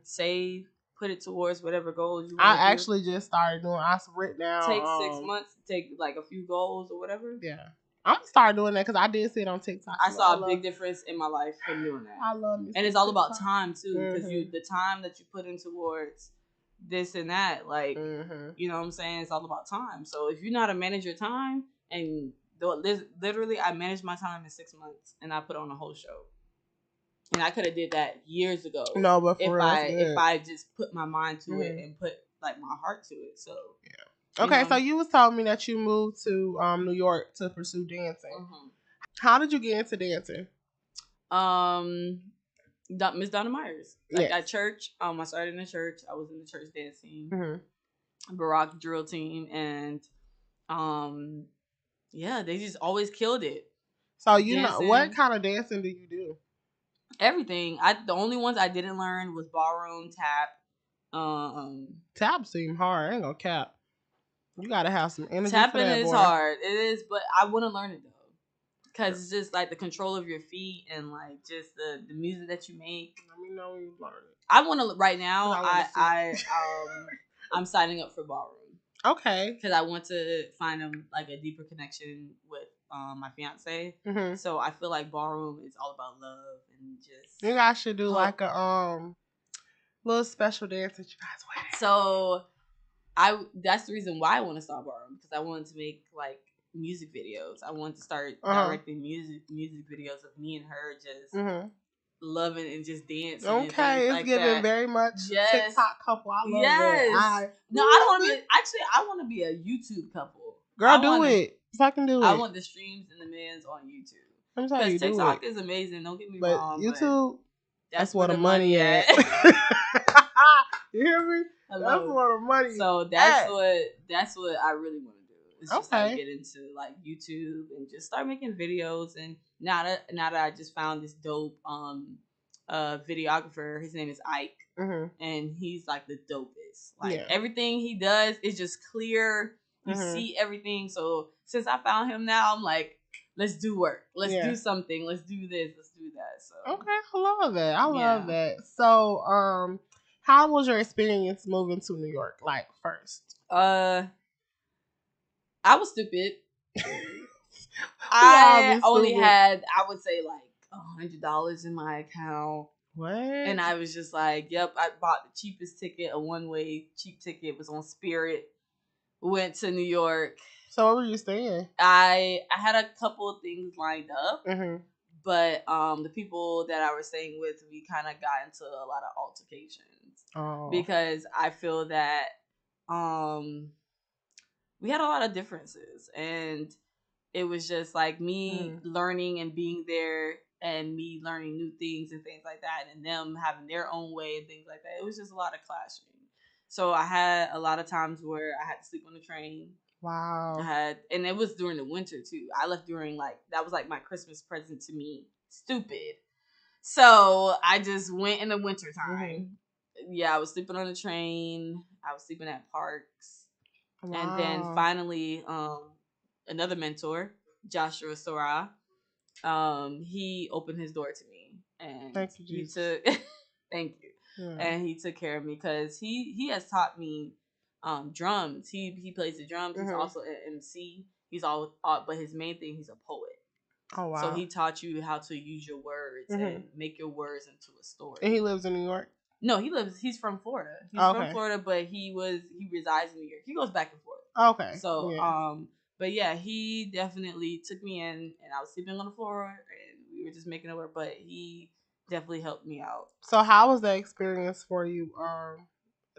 save. Put it towards whatever goals you want. I actually just started doing. I written down. Take 6 months to take like a few goals or whatever. Yeah, I'm gonna start doing that, because I did see it on TikTok. I saw a big difference in my life from doing that. I love it, and it's all about time too, because the time that you put in towards this and that. Like, you know what I'm saying? It's all about time. So if you know how to manage your time, and literally, I managed my time in 6 months, and I put on a whole show. And I could have did that years ago. No, but for real, if I just put my mind to it and put like my heart to it. So yeah. Okay, so you was telling me that you moved to New York to pursue dancing. How did you get into dancing? Miss Donna Myers. Like at church. I started in the church. I was in the church dance team, Baroque drill team, and yeah, they just always killed it. So you know what kind of dancing do you do? Everything. The only ones I didn't learn was ballroom, tap. Tap seem hard. I ain't gonna cap. You gotta have some energy. Tapping for that, is boy. hard. It is, but I want to learn it though, because it's just like the control of your feet and like just the music that you make. Let me know when you learn it. I want to right now. I'm signing up for ballroom. Okay. Because I want to find like a deeper connection with my fiance. So I feel like ballroom is all about love and just. You guys should do like a little special dance that you guys wear. So that's the reason why I want to start ballroom, because I wanted to make like music videos. I wanted to start directing music videos of me and her just loving and just dancing. Okay, it's like giving that. very much TikTok couple. I love that. I don't want to be. Actually, I want to be a YouTube couple. Girl, do it. Fucking do it. I want the streams and the millions on YouTube. I'm telling you, TikTok is amazing. Don't get me wrong. YouTube, that's where the money at. You hear me? That's where the money. So that's what I really want to do. It's just like get into like YouTube and just start making videos. And now that I just found this dope videographer, his name is Ike, and he's like the dopest. Like everything he does is just clear. You see everything. So since I found him now, I'm like, let's do work. Let's do something. Let's do this. Let's do that. So okay, I love that. I love that. So how was your experience moving to New York? Like first, I was stupid. I only had, I would say, like $100 in my account. What? And I was just like, yep, I bought the cheapest ticket, a one-way cheap ticket. It was on Spirit. Went to New York. So where were you staying? I had a couple of things lined up. But the people that I was staying with, we kind of got into a lot of altercations. Because I feel that we had a lot of differences. And it was just like me learning and being there and me learning new things and things like that. And them having their own way and things like that. It was just a lot of clashing. So I had a lot of times where I had to sleep on the train. Wow. And it was during the winter too. I left during that was like my Christmas present to me. Stupid. So I just went in the winter time. Yeah, I was sleeping on the train. I was sleeping at parks. Wow. And then finally, another mentor, Joshua Sarah, he opened his door to me. And thank you, thank you. Yeah. And he took care of me because he has taught me drums. He plays the drums. He's also an MC. He's but his main thing, he's a poet. Oh wow! So he taught you how to use your words and make your words into a story. And he lives in New York? No, he's from Florida. He's from Florida, but he resides in New York. He goes back and forth. Okay. So but yeah, he definitely took me in, and I was sleeping on the floor, and we were just making it work. But he definitely helped me out. So how was that experience for you,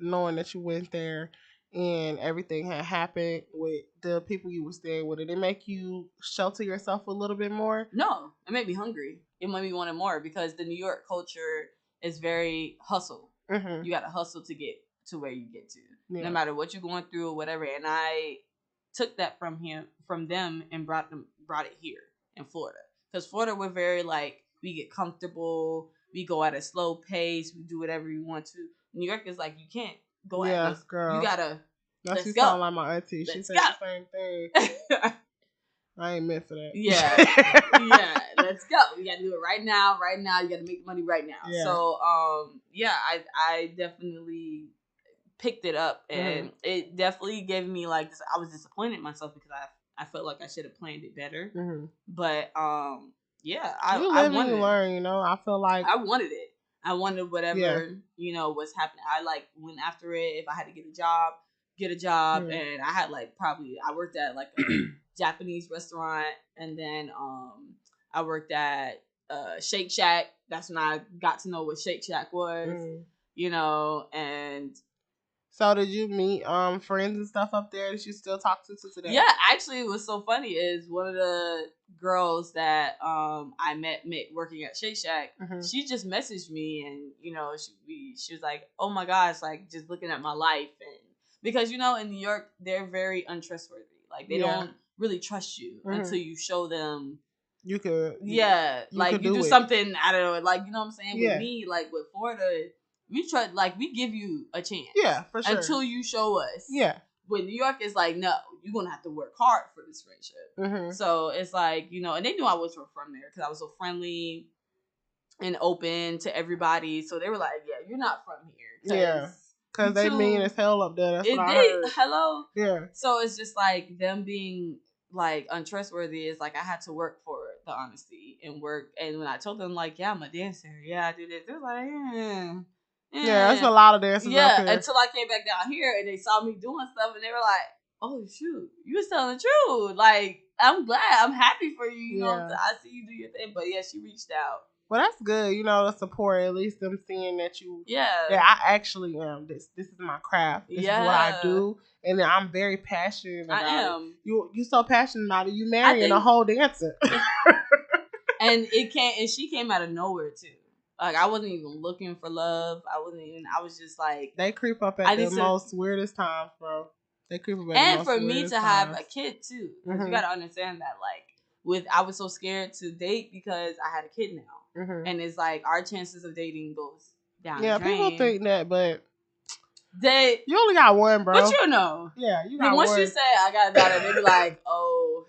knowing that you went there and everything had happened with the people you were staying with? Did it make you shelter yourself a little bit more? No, it made me hungry. It made me want it more because the New York culture is very hustle. You got to hustle to get to where you get to, no matter what you're going through or whatever. And I took that from them, and brought it here in Florida, because Florida, we're very we get comfortable. We go at a slow pace. We do whatever we want to. New York is like, you can't go at this. Girl. You gotta. Let's go. Sound like my auntie. She said the same thing. I ain't meant for that. Yeah. Let's go. You gotta do it right now. Right now, you gotta make money right now. Yeah. So, I definitely picked it up, and it definitely gave me I was disappointed in myself because I felt like I should have planned it better. But yeah, I wanted it. I feel like I wanted it. I wanted whatever, you know, was happening. I like went after it. If I had to get a job. And I had like I worked at like a Japanese restaurant, and then I worked at Shake Shack. That's when I got to know what Shake Shack was, you know. And so did you meet friends and stuff up there that you still talk to today? Yeah, actually, what's so funny is one of the girls that I met working at Shake Shack. She just messaged me, and you know, she was like, "Oh my gosh, like just looking at my life," and because you know, in New York, they're very untrustworthy. Like they don't really trust you until you show them. You could, like you do something. I don't know, like you know what I'm saying. With me, like with Florida, we try, like we give you a chance. Yeah, for sure. Until you show us. Yeah. With New York, it's like, no, you're gonna have to work hard for this friendship. So it's like, you know, and they knew I was from there because I was so friendly and open to everybody. So they were like, yeah, you're not from here. Because they mean as hell up there. That's what I heard. Hello. Yeah. So it's just like them being like untrustworthy is like I had to work for the honesty and work. And when I told them like, yeah, I'm a dancer. Yeah, I do this. They're like, yeah, that's a lot of dancers up here. Until I came back down here and they saw me doing stuff and they were like, oh shoot, you was telling the truth. Like, I'm glad, I'm happy for you, you know, I see you do your thing. But yeah, she reached out. Well, that's good, you know, the support, at least them seeing that you, that I actually am, this is my craft, this is what I do, and I'm very passionate about it. You so passionate about it, you marrying a whole dancer. And she came out of nowhere too. Like, I wasn't even looking for love. I was just like... They creep up at the most weirdest times, bro. They creep up at the most weirdest times. And for me to have a kid, too. Because you got to understand that, like, I was so scared to date because I had a kid now. And it's like, our chances of dating goes down the drain. People think that, but... you only got one, bro. But you know. Yeah, you got one. Once you say, I got a daughter, they be like, oh...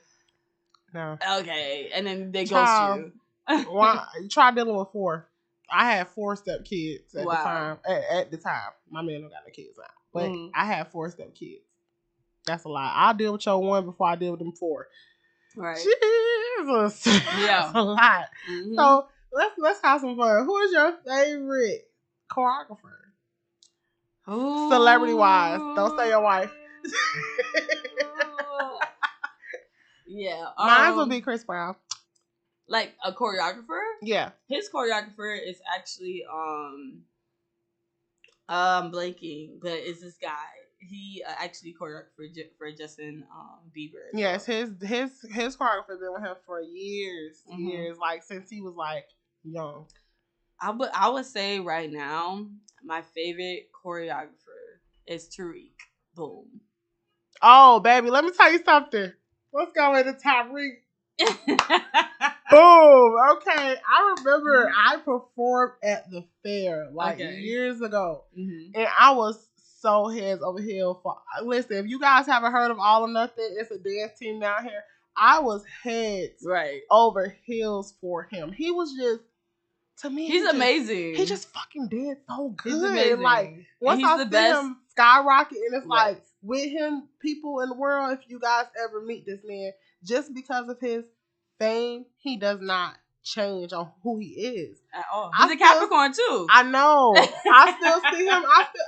No. Okay. And then they ghost you. Try dealing with 4. I had 4 step kids at the time. At the time, my man don't got no kids now, but I had 4 step kids. That's a lot. I'll deal with your 1 before I deal with them 4. Right. Jesus. That's a lot. So let's have some fun. Who is your favorite choreographer? Celebrity wise. Don't say your wife. Mine would be Chris Brown. Like a choreographer? Yeah. His choreographer is actually I'm blanking, but it's this guy. He actually choreographed for Justin Bieber. Yes, his choreographer been with him for years, like since he was like young. I would say right now my favorite choreographer is Tariq. Boom. Oh baby, let me tell you something. Let's go into Tariq. Boom. Okay. I remember I performed at the fair years ago. And I was so heads over heels for... Listen, if you guys haven't heard of All or Nothing, it's a dance team down here. I was heads over heels for him. He was just... To me, he's amazing. He just fucking did so good. He's amazing. Like, once I see him skyrocket, and it's like, with him, people in the world, if you guys ever meet this man, just because of his fame, he does not change on who he is at all. He's a Capricorn too. I know. I still see him.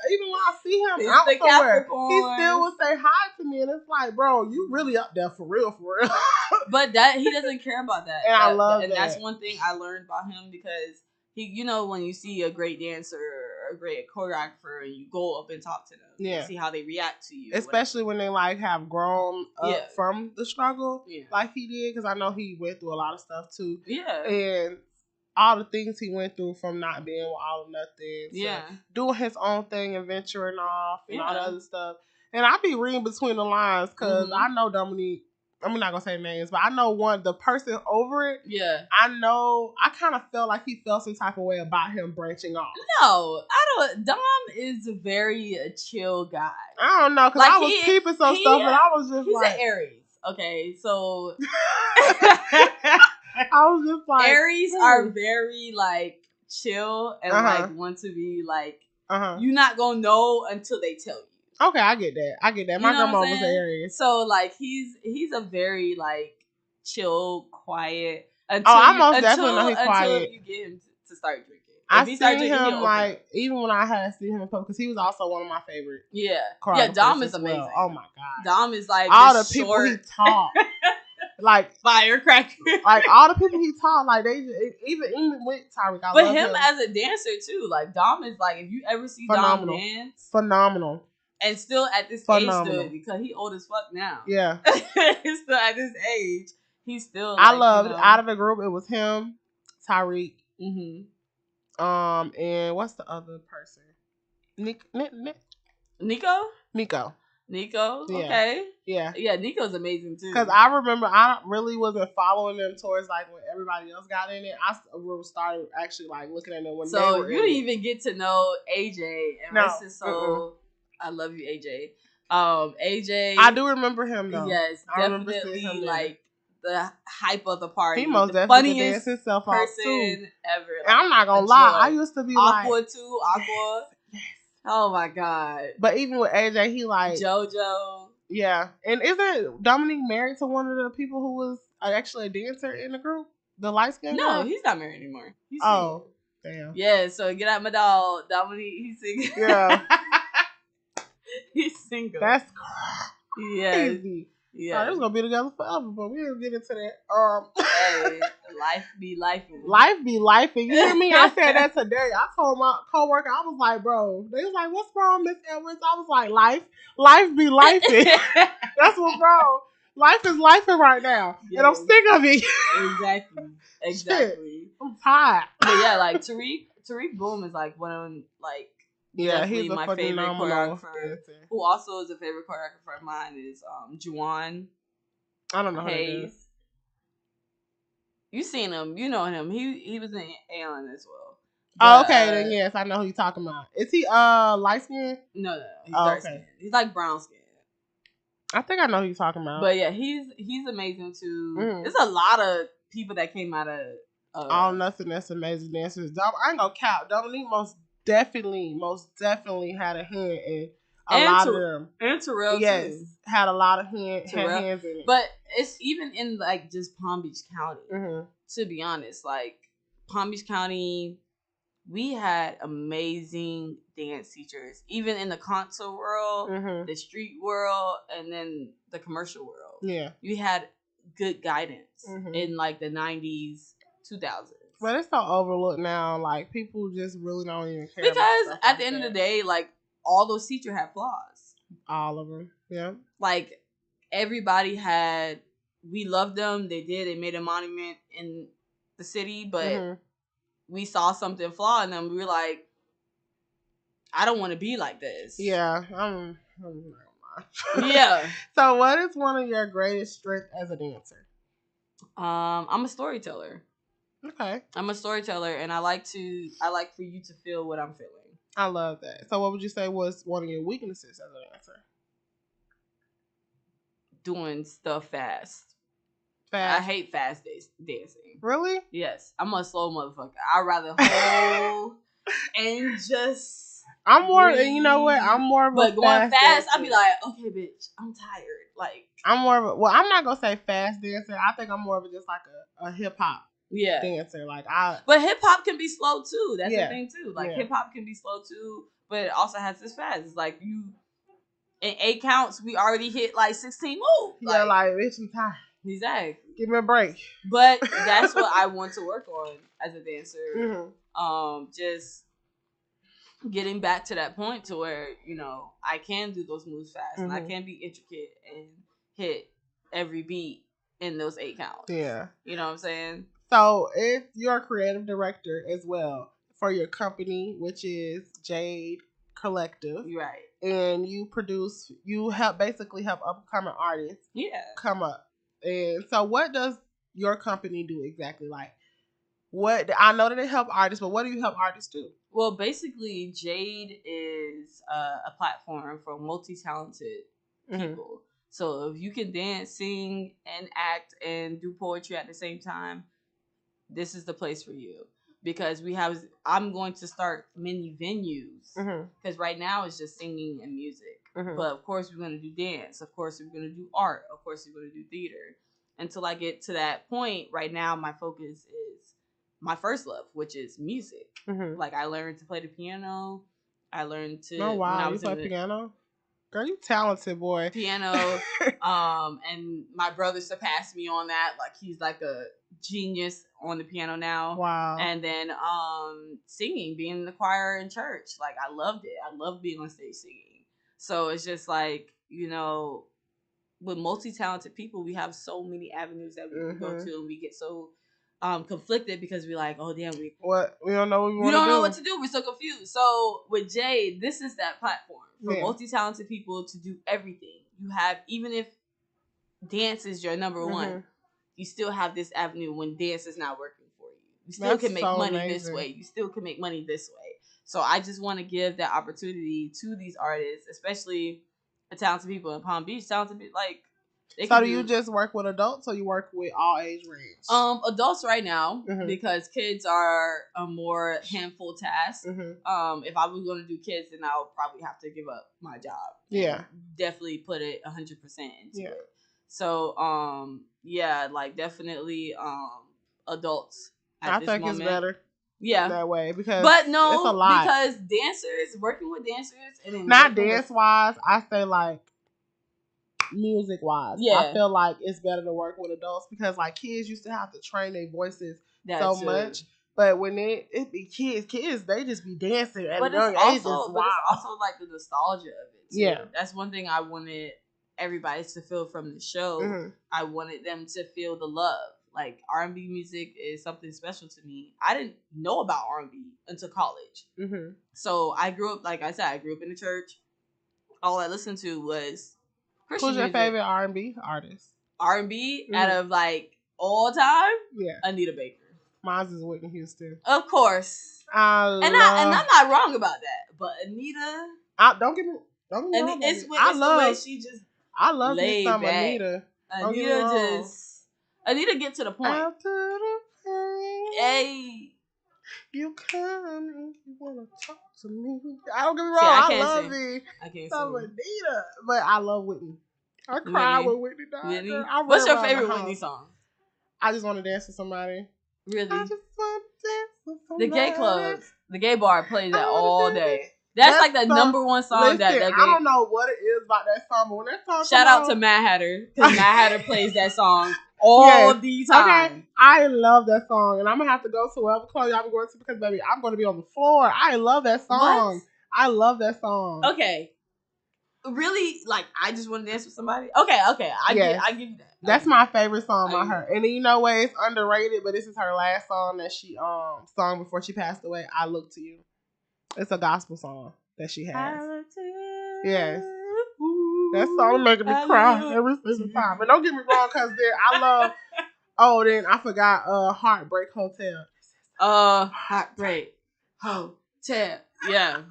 Even when I see him out somewhere, he still will say hi to me, and it's like, bro, you really up there for real, for real. But he doesn't care about that. And I love that. And that's one thing I learned about him, because he, you know, when you see a great dancer or a great choreographer and you go up and talk to them, and see how they react to you, especially when they like have grown up from the struggle, like he did, because I know he went through a lot of stuff too. And all the things he went through, from not being with All or Nothing, to doing his own thing and venturing off and all the other stuff. And I be reading between the lines, because I know Dominique. I'm not gonna say names, but I know the person over it. I know. I kind of felt like he felt some type of way about him branching off. No, I don't. Dom is a very chill guy. I don't know, because I was peeping some stuff, and I was just he's an Aries. Okay, so I was just like, Aries are very like chill and like want to be like you're not gonna know until they tell you. Okay, I get that. My grandma was an Aries. So, like, he's a very, like, chill, quiet. I most definitely know he's quiet. Until you get him to start drinking. I seen him like even when I had seen him in public, because he was also one of my favorite. Yeah, Dom is amazing. Well. Oh my god, Dom is like all the people he taught, like firecracker. Like all the people he taught, like they even with Tyreek. But him as a dancer too, like Dom is like, if you ever see Dom dance, phenomenal. And still at this age, still, because he old as fuck now. Yeah, still at this age, he's still. I loved out of the group. It was him, Tyreek. Mm-hmm. And what's the other person? Nico. Yeah. Okay. Yeah. Yeah. Nico's amazing too. Because I remember I really wasn't following them towards like when everybody else got in it. I started actually like looking at them when they were in it. So you didn't even get to know AJ and rest his soul. I love you, AJ. AJ. I do remember him though. Yes, definitely like the hype of the party. He most the definitely funniest dance himself person too. ever. Like, and I'm not gonna lie, I used to be Aqua too. Aqua. Yes. Oh my god. But even with AJ, he like JoJo. Yeah, and isn't Dominique married to one of the people who was actually a dancer in the group? The light skin? No, he's not married anymore. He's single. Damn. Yeah, so get out my dog, Dominique. He's single. Yeah. He's single. That's crazy. Yeah. They're gonna be together forever, but we didn't get into that. Hey, life be lifing. Life be lifing. You hear me? I said that today. I told my coworker, I was like, bro. They was like, what's wrong, Miss Edwards? I was like, life be lifing. That's what's wrong. Life is lifing right now, and I'm sick of it. Exactly. I'm tired. But yeah, like Tariq Boom is like one of like. Yeah, he's my favorite choreographer. Who also is a favorite choreographer of mine is Juwan. I don't know Hayes. You seen him? You know him. He was in Aeon as well. But, okay, then yes, I know who you're talking about. Is he light skinned? No, he's dark skinned. He's like brown skin. I think I know who you're talking about. But yeah, he's amazing too. There's a lot of people that came out of All Nothing That's Amazing Dancers. I ain't gonna count. Dominique most definitely had a hand in a lot of them. And Terrell too. Had a lot of hands in it. But it's even in like just Palm Beach County. To be honest, like Palm Beach County, we had amazing dance teachers, even in the concert world, the street world, and then the commercial world. Yeah, you had good guidance in like the 90s, 2000s. But it's so overlooked now. Like, people just really don't even care. Because at the end of the day, like, all those teachers had flaws. All of them. Yeah. Like, everybody had... We loved them. They made a monument in the city. But we saw something flawed in them. We were like, I don't want to be like this. Yeah. Yeah. So, what is one of your greatest strengths as a dancer? I'm a storyteller. Okay. I'm a storyteller, and I like for you to feel what I'm feeling. I love that. So what would you say was one of your weaknesses as a dancer? Doing stuff fast. I hate fast dancing. Really? Yes. I'm a slow motherfucker. I'd rather hold and just... I'm more, you know what? I'm more of a But going fast, I'd be like, okay, bitch, I'm tired. Like... I'm more of a... Well, I'm not going to say fast dancer. I think I'm more of just like a hip-hop. Dancer, but hip hop can be slow too. That's the thing too. Like hip hop can be slow too, but it also has this fast. It's like you in 8 counts, we already hit like 16 moves. Yeah, like bitch, I'm tired. Exactly. Give me a break. But that's what I want to work on as a dancer. Just getting back to that point to where I can do those moves fast and I can be intricate and hit every beat in those 8 counts. Yeah, you know what I'm saying. So, if you're a creative director as well for your company, which is Jade Collective, right? And you basically help upcoming artists, come up. And so, what does your company do exactly? Like, what I know that they help artists, but what do you help artists do? Well, basically, Jade is a platform for multi-talented people. So, if you can dance, sing, and act, and do poetry at the same time, this is the place for you. Because I'm going to start many venues. Because right now it's just singing and music. But of course we're going to do dance. Of course we're going to do art. Of course we're going to do theater. Until I get to that point, right now my focus is my first love, which is music. Like I learned to play the piano. I learned to. Oh wow, when I you was play piano? Girl, you talented, boy. Piano. And my brother surpassed me on that. Like he's like a genius on the piano now. Wow. And then singing, being in the choir in church. Like I loved it. I loved being on stage singing. So it's just like, you know, with multi-talented people, we have so many avenues that we can go to, and we get so conflicted because we're like, oh damn, we don't know what we want to do. We don't know what to do. We're so confused. So with Jay, this is that platform for multi-talented people to do everything. You have, even if dance is your number one, you still have this avenue when dance is not working for you. You still can make money this way. You still can make money this way. So I just want to give that opportunity to these artists, especially the talented people in Palm Beach. Talented people, like. So do you just work with adults, or you work with all age range? Adults right now, because kids are a more handful task. If I was going to do kids, then I'll probably have to give up my job. Yeah, definitely put it 100% into it. So like definitely adults. I think it's better. Yeah, that way because but no, it's a lot. Because dancers, working with dancers, and then not dance wise, I say like. Music wise, I feel like it's better to work with adults because like kids used to have to train their voices much, but when it be kids they just be dancing at a young age. But it's also like the nostalgia of it too. Yeah, that's one thing I wanted everybody to feel from the show. I wanted them to feel the love. Like R&B music is something special to me. I didn't know about R&B until college, so I grew up, like I said, I grew up in the church. All I listened to was Christian Who's your music. favorite R&B artist? R&B out of like all time? Yeah, Anita Baker. Mine's is Whitney Houston. Of course. And I'm not wrong about that. But Anita, don't get me wrong. It's the way she just I love me some back. Anita. Anita get to the point. After the pain, hey, you come, you wanna talk to me. I don't get me wrong. I love me. I can't some sing. Anita, but I love Whitney. I cried with Whitney. Whitney? What's your favorite Whitney song? I just want to dance with somebody. Really? I just want to dance with somebody. The gay clubs, the gay bar plays that all day. That's like the number one song that I don't know what it is about that song, but when that song shout out to Mad Hatter, because Mad Hatter plays that song all the time. Okay, I love that song, and I'm gonna have to go to whatever club y'all be going to because baby, I'm gonna be on the floor. I love that song. What? I love that song. Okay, really, like I just want to dance with somebody. Okay, I give you that. That's my favorite song by her, and you know what? It's underrated, but this is her last song that she sung before she passed away. I Look to You. It's a gospel song that she has. I look to you. Yes. That song making me cry every single time. But don't get me wrong, because I love. Oh, then I forgot. Heartbreak Hotel. Heartbreak Hotel. Yeah.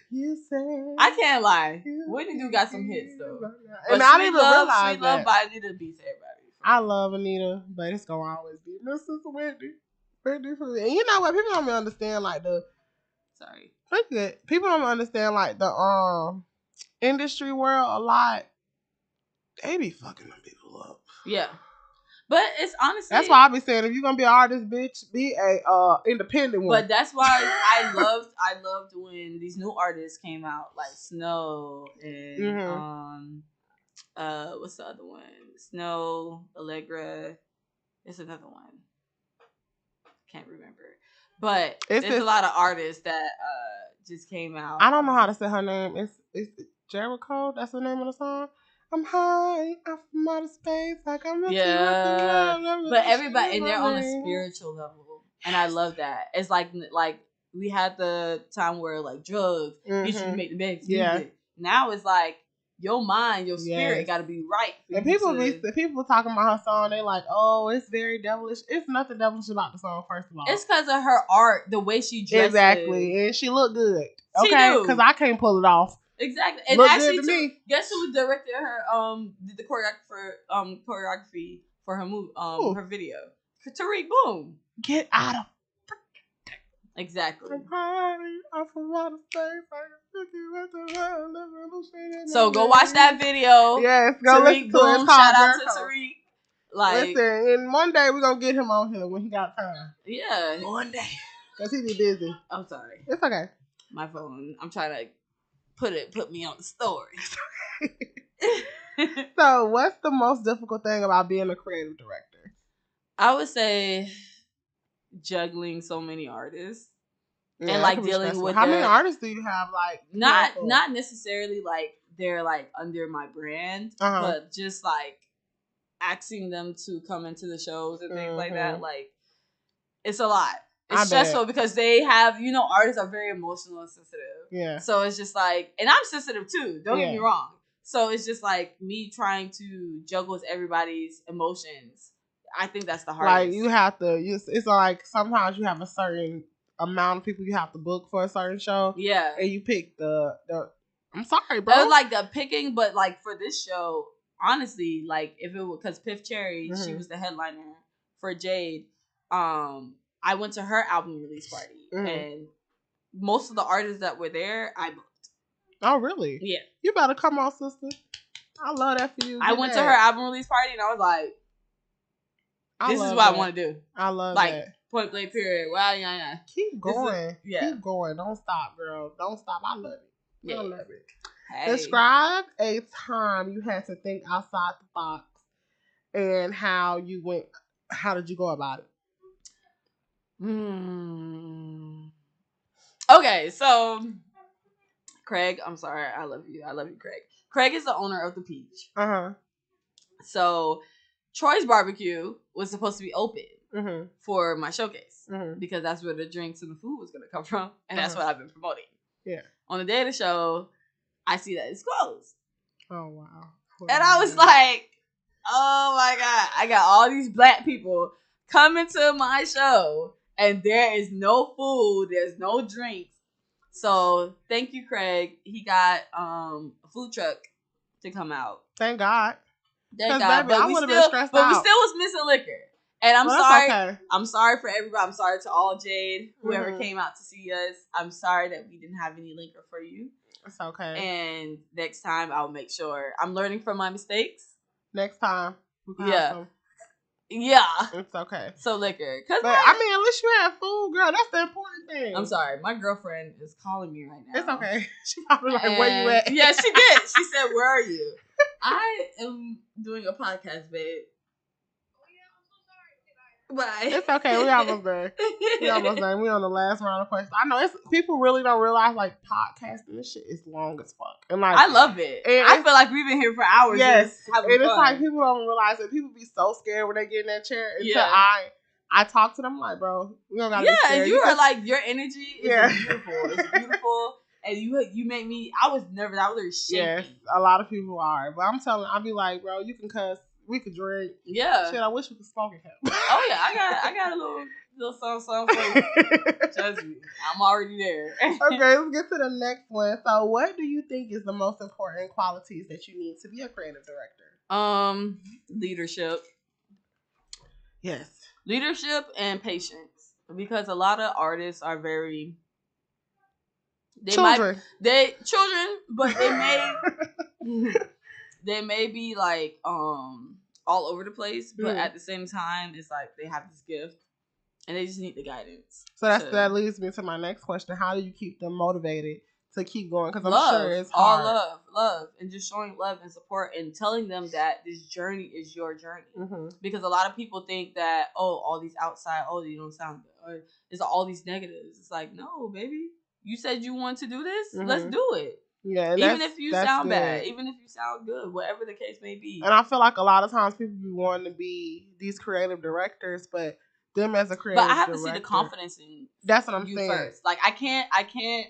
You say I can't lie. Whitney do got some hits though. And I didn't even realize Sweet Love by Anita beats everybody. I love Anita, but it's gonna always be Mrs. Whitney. Whitney for me. And you know what? People don't even understand like the. Sorry. Look at people don't understand like the industry world a lot. They be fucking them people up. Yeah. But it's honestly that's why I be saying if you're gonna be an artist, bitch, be a independent one. But that's why I loved when these new artists came out, like Snow and what's the other one? Snow, Allegra. It's another one. Can't remember. But there's a lot of artists that just came out. I don't know how to say her name. It's Jericho. That's the name of the song. I'm high up from outer space, like I'm but everybody, and they're on a spiritual level, and I love that. It's like we had the time where like drugs get you to make the best music. Now it's like your mind, your spirit got to be right. And people talking about her song, they like, oh, it's very devilish. It's nothing devilish about the song. First of all, it's because of her art, the way she dresses. Exactly, and she looked good. Okay, because I can't pull it off. Exactly, and look actually, good to me. Guess who directed her? Did the choreography for her movie, her video? Tariq Boom. Get out of. Exactly. So go watch that video. Yes, go Tariq listen to it. Boom. Shout out to Tariq. Like, listen, and one day we're gonna get him on here when he got time. Yeah. One day. Because he be busy. I'm sorry. It's okay. My phone. I'm trying to put me on the story. So, what's the most difficult thing about being a creative director? I would say juggling so many artists. Yeah, and like dealing with how many artists do you have? Like not necessarily like they're like under my brand, but just like asking them to come into the shows and things like that. Like it's a lot. It's stressful because they have, artists are very emotional and sensitive. Yeah. So it's just like, and I'm sensitive too. Don't get me wrong. So it's just like me trying to juggle everybody's emotions. I think that's the hardest. Like you have to. It's like sometimes you have a certain amount of people you have to book for a certain show. Yeah. And you pick the. I'm sorry, bro. It was like the picking, but like for this show, honestly, like if it was because Piff Cherry, she was the headliner for Jade. I went to her album release party, and most of the artists that were there, I booked. Oh, really? Yeah. You better come on, sister. I love that for you. I went to her album release party, and I was like, "This is what I want to do." I love like, that. Point blank. Period. Well, yeah. Keep going. Keep going. Don't stop, girl. Don't stop. I love it. Yeah. I love it. Hey. Describe a time you had to think outside the box, and how you went. How did you go about it? Okay, so Craig, I'm sorry, I love you, Craig. Craig is the owner of the Peach. So Troy's Barbecue was supposed to be open for my showcase because that's where the drinks and the food was gonna come from, and that's what I've been promoting. Yeah. On the day of the show, I see that it's closed. Oh wow! And I was like, oh my god, I got all these black people coming to my show, and there is no food, there's no drinks. So thank you, Craig. He got a food truck to come out. Thank God. Thank God. Baby, I would have been stressed out. But we still was missing liquor. And I'm sorry. Okay. I'm sorry for everybody. I'm sorry to all Jade, whoever came out to see us. I'm sorry that we didn't have any liquor for you. It's okay. And next time I'll make sure. I'm learning from my mistakes. Next time. Yeah. Yeah. It's okay. So liquor. But I mean, at least you have food, girl. That's the important thing. I'm sorry. My girlfriend is calling me right now. It's okay. She probably like, where you at? Yeah, she did. She said, where are you? I am doing a podcast, babe. Bye. It's okay. We almost done. We on the last round of questions. I know people really don't realize like podcasting. This shit is long as fuck. And like I love it. I feel like we've been here for hours. Yes, and it's like people don't realize that people be so scared when they get in that chair. Until I talk to them like, bro, we don't gotta be scared. And you are like your energy is beautiful. It's beautiful. And you make me. I was nervous. I was shaking. Yes, a lot of people are. But I'll be like, bro, you can cuss. We could drink. Yeah. Shit, I wish we could smoke in here. Oh yeah, I got a little something for you. Trust me, I'm already there. Okay, let's get to the next one. So, what do you think is the most important qualities that you need to be a creative director? Leadership. Yes. Leadership and patience, because a lot of artists are very. Children, but they may. They may be like all over the place, but at the same time, it's like they have this gift, and they just need the guidance. So that leads me to my next question: how do you keep them motivated to keep going? Because I'm sure it's hard. All love, and just showing love and support, and telling them that this journey is your journey. Because a lot of people think that all these outside, you don't sound good, or it's all these negatives. It's like, no, baby, you said you want to do this, let's do it. Yeah, even if you sound bad, even if you sound good, whatever the case may be. And I feel like a lot of times people be wanting to be these creative directors, but them as a creative director. But I have to see the confidence in that's what I'm saying. First. Like I can't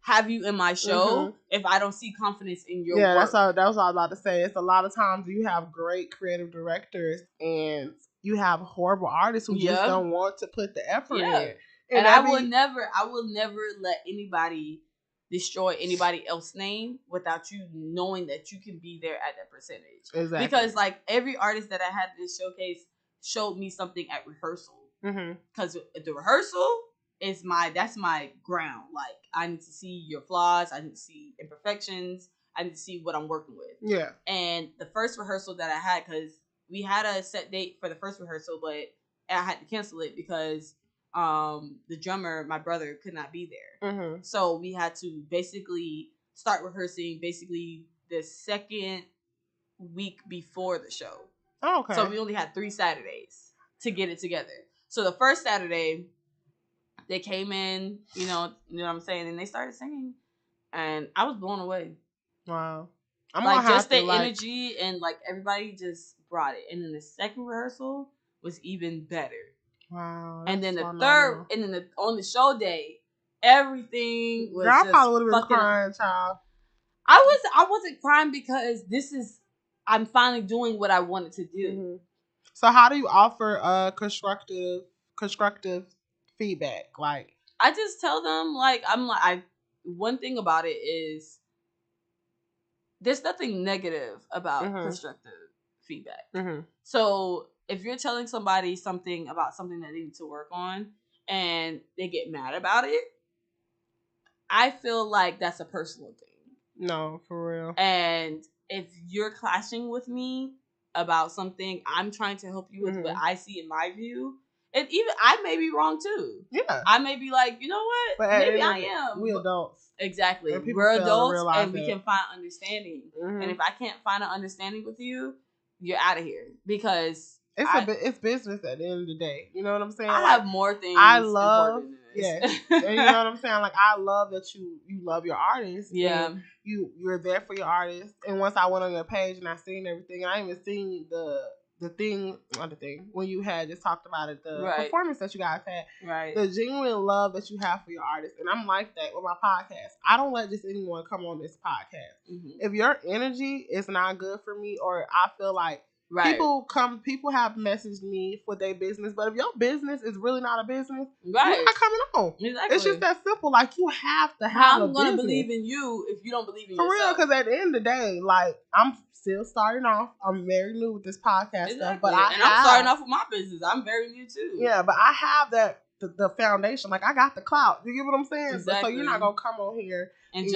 have you in my show if I don't see confidence in your work. That's what I was about to say. It's a lot of times you have great creative directors and you have horrible artists who just don't want to put the effort in. And I will never let anybody destroy anybody else's name without you knowing that you can be there at that percentage. Exactly. Because like every artist that I had this showcase showed me something at rehearsal. Because the rehearsal is that's my ground. Like I need to see your flaws. I need to see imperfections. I need to see what I'm working with. Yeah. And the first rehearsal that I had, because we had a set date for the first rehearsal, but I had to cancel it because the drummer, my brother, could not be there. Mm-hmm. So we had to basically start rehearsing basically the second week before the show. Oh, okay. So we only had 3 Saturdays to get it together. So the first Saturday, they came in, you know what I'm saying, and they started singing, and I was blown away. Wow. I'm like, just the energy and like everybody just brought it. And then the second rehearsal was even better. Wow. And then the third, and then on the show day, everything was just probably would have been crying, child. I wasn't crying because I'm finally doing what I wanted to do. Mm-hmm. So how do you offer constructive feedback? Like, I just tell them one thing about it is there's nothing negative about mm-hmm. constructive feedback. Mm-hmm. So if you're telling somebody something about something that they need to work on and they get mad about it, I feel like that's a personal thing. No, for real. And if you're clashing with me about something I'm trying to help you with, mm-hmm. what I see in my view, and even I may be wrong too. Yeah. I may be like, you know what? But maybe I am. We adults. Exactly. We're adults and we can find understanding. Mm-hmm. And if I can't find an understanding with you, you're out of here. Because it's business at the end of the day. You know what I'm saying? I have more things I love. Yeah. And you know what I'm saying? Like, I love that you love your artists. Yeah. You're there for your artists. And once I went on your page and I seen everything, and I even seen the thing when you had just talked about it, the right. performance that you guys had, right? The genuine love that you have for your artists, and I'm like that with my podcast. I don't let just anyone come on this podcast. Mm-hmm. If your energy is not good for me, or I feel like right. people have messaged me for their business, but if your business is really not a business, right. you're not coming on. Exactly. It's just that simple. Like, you have to have a business. I'm gonna believe in you if you don't believe in for yourself. For real, because at the end of the day, like, I'm still starting off. I'm very new with this podcast stuff, but I'm starting off with my business. I'm very new too. Yeah, but I have that the foundation. Like, I got the clout. You get what I'm saying? Exactly. So you're not gonna come on here and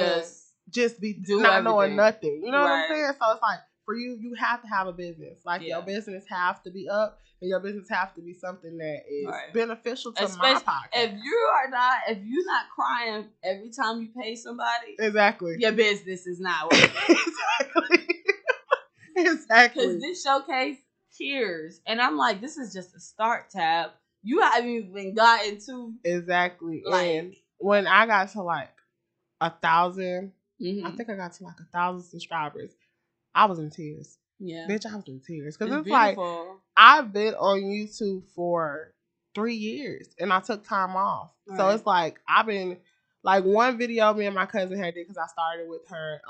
just be not knowing nothing. You know what I'm saying? So it's like, for you, you have to have a business. Like, your business has to be up, and your business has to be something that is right. beneficial to my podcast. If you're not crying every time you pay somebody, exactly, your business is not working. Exactly. Exactly. Because this showcase tears, and I'm like, this is just a start tab. You haven't even gotten to exactly. Like, and when I got to like 1,000, mm-hmm. I think I got to like 1,000 subscribers. I was in tears. Yeah. Bitch, I was in tears. Because it's like, I've been on YouTube for 3 years and I took time off. Right. So it's like, I've been, like, one video me and my cousin had did, because I started with her,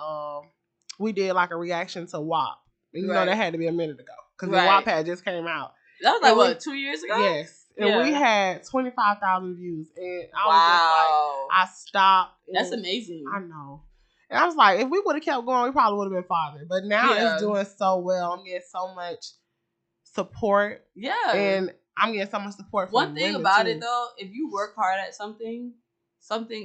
we did like a reaction to WAP. You right. know, that had to be a minute ago. Because right. the WAP had just came out. That was like, what, 2 years ago? Yes. And we had 25,000 views. And I was just like, I stopped. That's amazing. I know. And I was like, if we would have kept going, we probably would have been farther. But now it's doing so well. I'm getting so much support. Yeah. And I'm getting so much support from one thing about it, though, if you work hard at something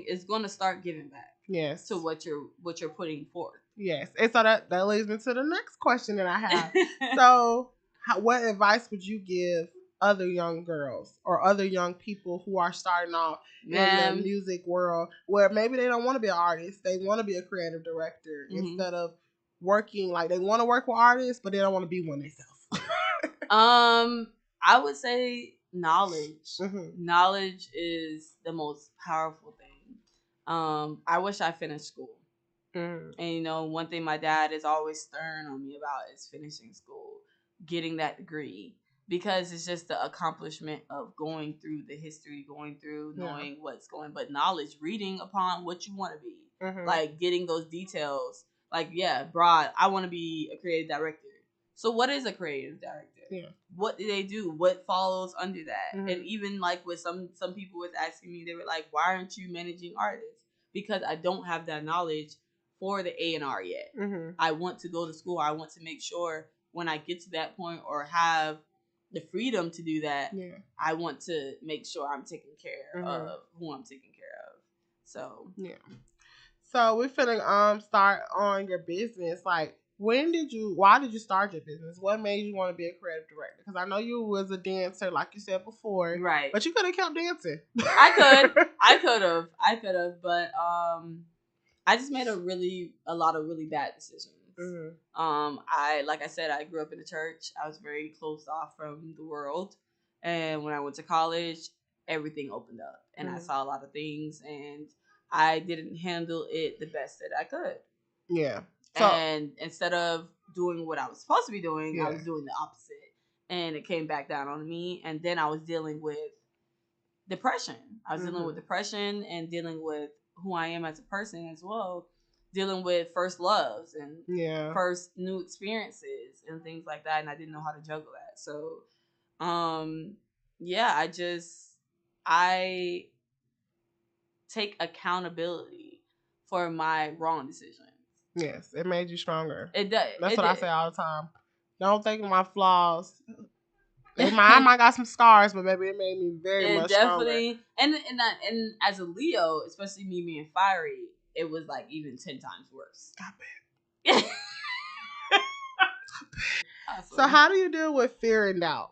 is going to start giving back. Yes. To what you're putting forth. Yes. And so that leads me to the next question that I have. So, what advice would you give other young girls or other young people who are starting off in the music world, where maybe they don't want to be an artist, they want to be a creative director, mm-hmm. instead of working, like, they want to work with artists, but they don't want to be one themselves? I would say knowledge. Mm-hmm. Knowledge is the most powerful thing. I wish I finished school. Mm. And, you know, one thing my dad is always stern on me about is finishing school, getting that degree. Because it's just the accomplishment of going through the history, going through knowing what's going, but knowledge, reading upon what you want to be, mm-hmm. like getting those details. Like, broad, I want to be a creative director. So what is a creative director? Yeah. What do they do? What follows under that? Mm-hmm. And even like with some people was asking me, they were like, why aren't you managing artists? Because I don't have that knowledge for the A&R yet. Mm-hmm. I want to go to school. I want to make sure when I get to that point or have the freedom to do that, I want to make sure I'm taking care mm-hmm. of who I'm taking care of. So So we're finna start on your business. Like, why did you start your business? What made you want to be a creative director? Because I know you was a dancer, like you said before. Right. But you could have kept dancing. I could have, but I just made a lot of really bad decisions. Mm-hmm. Like I said, I grew up in the church. I was very closed off from the world. And when I went to college, everything opened up and I saw a lot of things and I didn't handle it the best that I could. Yeah. So, and instead of doing what I was supposed to be doing, I was doing the opposite. And it came back down on me. And then I was dealing with depression. I was dealing with depression and dealing with who I am as a person as well. Dealing with first loves and first new experiences and things like that. And I didn't know how to juggle that. So, I take accountability for my wrong decisions. Yes, it made you stronger. It does. That's what I say all the time. Don't think of my flaws. I might got some scars, but baby, it made me very much definitely stronger. And as a Leo, especially me being fiery, it was like even 10 times worse. I bet. Awesome. So how do you deal with fear and doubt?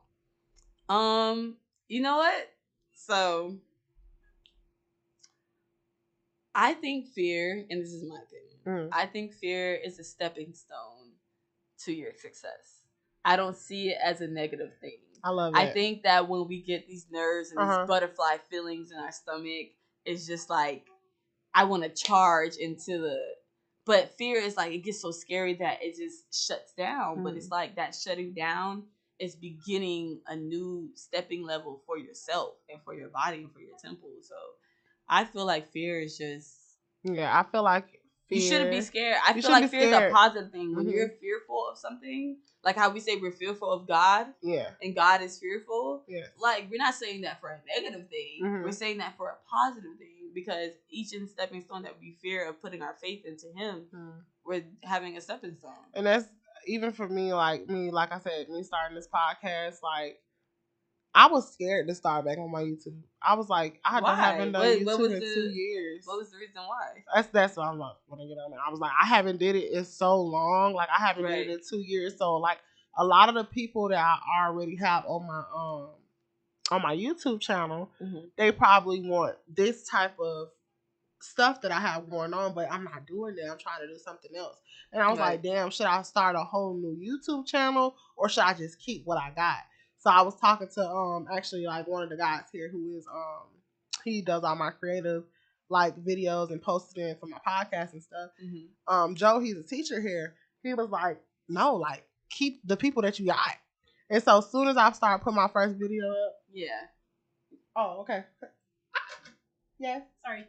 You know what? So I think fear, and this is my opinion, I think fear is a stepping stone to your success. I don't see it as a negative thing. I love it. I think that when we get these nerves and these butterfly feelings in our stomach, it's just like, I want to charge into the... But fear is like, it gets so scary that it just shuts down. But it's like that shutting down is beginning a new stepping level for yourself and for your body and for your temple. So I feel like fear is just... Yeah, I feel like fear... You shouldn't be scared. I feel like fear is a positive thing. When you're fearful of something, like how we say we're fearful of God, and God is fearful, like we're not saying that for a negative thing. We're saying that for a positive thing, because each stepping stone that we fear of putting our faith into Him, we're having a stepping stone. And that's even for me, like I said, me starting this podcast, like I was scared to start back on my YouTube. I was like, I haven't done YouTube in 2 years. What was the reason why? That's what I'm like when I get on there. I was like, I haven't did it in so long. Like I haven't did it in 2 years. So like a lot of the people that I already have on my YouTube channel, they probably want this type of stuff that I have going on, but I'm not doing that. I'm trying to do something else. And I was like, damn, should I start a whole new YouTube channel or should I just keep what I got? So I was talking to actually like one of the guys here who is he does all my creative like videos and posting it for my podcast and stuff. Joe, he's a teacher here. He was like, no, like keep the people that you got. And so as soon as I start putting my first video up. Yeah. Oh, okay. Yeah. Sorry.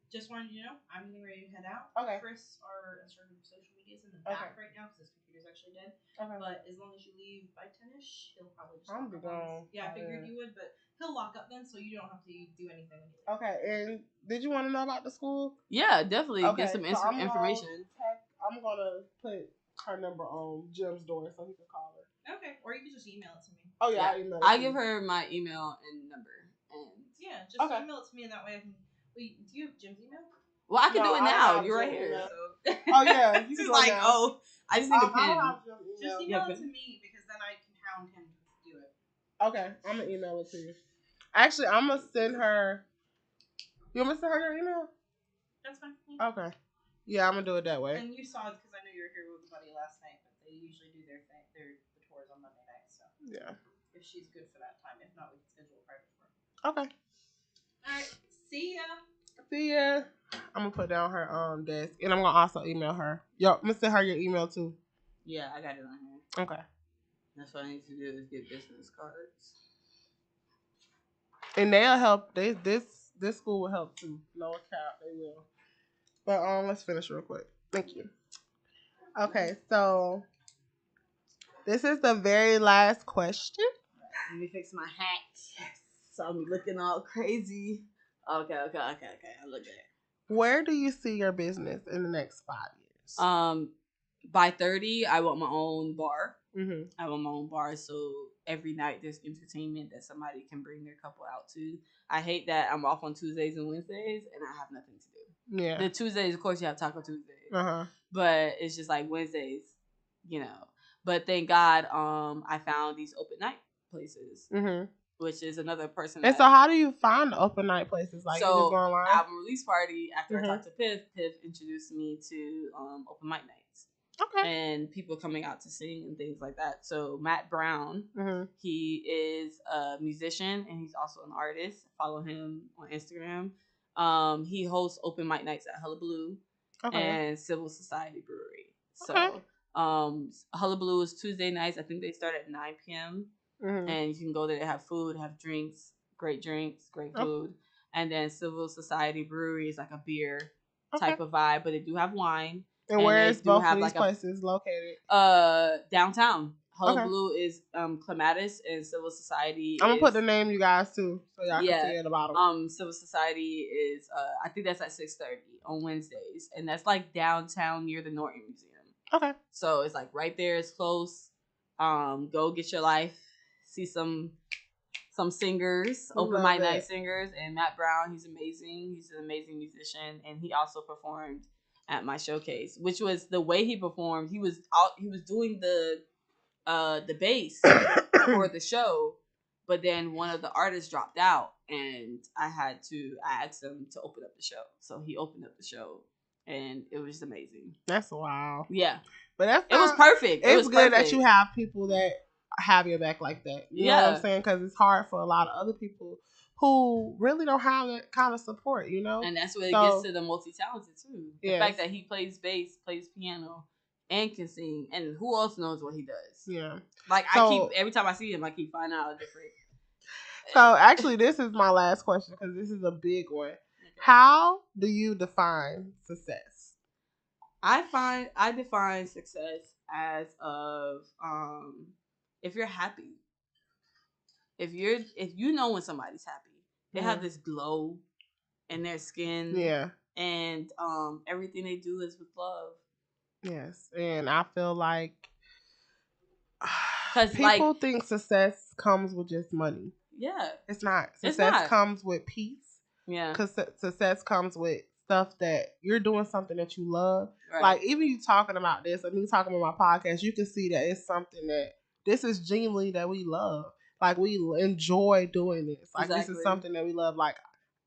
Just wanted you to know, I'm getting ready to head out. Okay. Chris, our sort of social media's in the back right now because his computer's actually dead. Okay. But as long as you leave by 10ish, he'll probably just lock up. Yeah, I figured you would, but he'll lock up then, so you don't have to do anything. Okay. And did you want to know about the school? Yeah, definitely. Get some information. I'm gonna put her number on Jim's door so he can call her. Okay. Or you can just email it to me. Oh yeah, I'll email it. I give her my email and number. And yeah, just email it to me, and that way I can. Wait, do you have Jim's email? Well, I can do it now. You're right here. So. Oh yeah, you can like, now. I just need a pen. Just email it to me because then I can hound him to do it. Okay, I'm gonna email it to you. Actually, I'm gonna send her. You want me to send her your email? That's fine. Yeah. Okay. Yeah, I'm gonna do it that way. And you saw it because I know you were here with a buddy last night, but they usually do the tours on Monday night. So yeah, if she's good for that time, if not, we can schedule a private tour. Okay. All right. See ya. See ya. I'm gonna put down her desk, and I'm gonna also email her. Yo, I'm gonna send her your email too. Yeah, I got it on here. Okay. That's what I need to do is get business cards. And they'll help. This school will help too. No cap, they will. But let's finish real quick. Thank you. Okay, so this is the very last question. Let me fix my hat. Yes. So I'm looking all crazy. Okay. I look at it. Where do you see your business in the next 5 years? By 30, I want my own bar. I have my own bar, so every night there's entertainment that somebody can bring their couple out to. I hate that I'm off on Tuesdays and Wednesdays and I have nothing to do. Yeah. The Tuesdays, of course, you have Taco Tuesdays. But it's just like Wednesdays, you know. But thank God, I found these open night places, which is another person. And so, how do you find the open night places? Like, so, you just go online? Album release party. After I talked to Piff introduced me to open mic nights. Okay. And people coming out to sing and things like that. So Matt Brown, he is a musician and he's also an artist. Follow him on Instagram. He hosts open mic nights at Hullabaloo and Civil Society Brewery. So Hullabaloo is Tuesday nights. I think they start at 9 p.m. And you can go there to have food, have drinks, great food. And then Civil Society Brewery is like a beer type of vibe, but they do have wine. And where is both of these places located? Downtown. Hullabaloo is Clematis, and Civil Society I'm going to put the name, you guys, too, so y'all can see it about them. Civil Society is, I think that's at 6:30 on Wednesdays, and that's like downtown near the Norton Museum. Okay. So it's like right there, it's close. Go get your life, see some singers, open mic night singers, and Matt Brown, he's amazing. He's an amazing musician, and he also performed at my showcase, which was the way he performed. He was doing the bass for the show, but then one of the artists dropped out, and I asked him to open up the show. So he opened up the show, and it was amazing. That's wild. Yeah, but it was perfect. It was good that you have people that have your back like that. You know what I'm saying? Because it's hard for a lot of other people who really don't have that kind of support, you know? And that's where it gets to the multi-talented, too. The fact that he plays bass, plays piano, and can sing. And who else knows what he does? Yeah. Like, every time I see him, I keep finding out a different... So, actually, this is my last question, because this is a big one. Okay. How do you define success? I define success as of, if you're happy. If you know when somebody's happy, they have this glow in their skin. Yeah. And everything they do is with love. Yes. And I feel like people think success comes with just money. Yeah. It's not. Success comes with peace. Yeah. Because success comes with stuff that you're doing something that you love. Right. Like, even you talking about this, and me talking about my podcast, you can see that it's something that this is genuinely that we love. Like, we enjoy doing this. Like, This is something that we love. Like,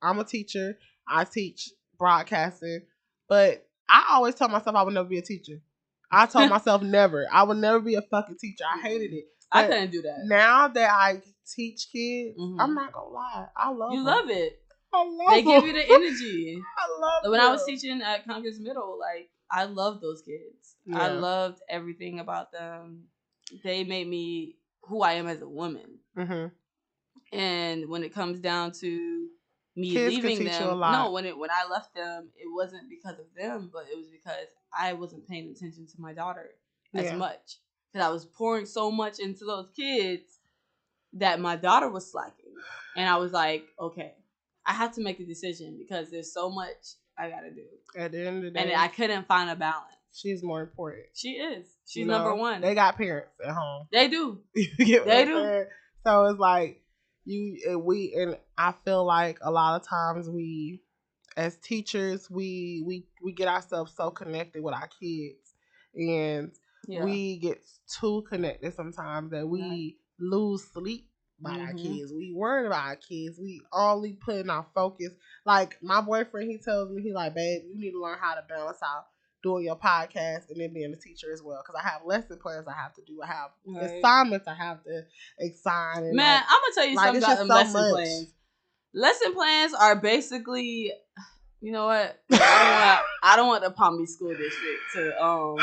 I'm a teacher. I teach broadcasting. But I always tell myself I would never be a teacher. I told myself never. I would never be a fucking teacher. I hated it. But I couldn't do that. Now that I teach kids, I'm not going to lie. I love You them. love it. I love They give you the energy. I love them. When I was teaching at Congress Middle, like, I loved those kids. Yeah. I loved everything about them. They made me who I am as a woman. And when it comes down to me leaving them, when I left them, it wasn't because of them, but it was because I wasn't paying attention to my daughter as much. Because I was pouring so much into those kids that my daughter was slacking. And I was like, okay, I have to make a decision because there's so much I got to do. At the end of the day. And I couldn't find a balance. She's more important. She is. She's number one. They got parents at home. They do. They do. So it's like and I feel like a lot of times we, as teachers, we get ourselves so connected with our kids, and we get too connected sometimes that we lose sleep by our kids. We worry about our kids. We only put in our focus. Like, my boyfriend, he tells me, he like, babe, you need to learn how to balance out doing your podcast and then being a teacher as well, because I have lesson plans I have to do. I have assignments I have to assign. And man, I'm gonna tell you something about them lesson plans. Lesson plans are basically, you know what? I don't want the Palm Beach School District to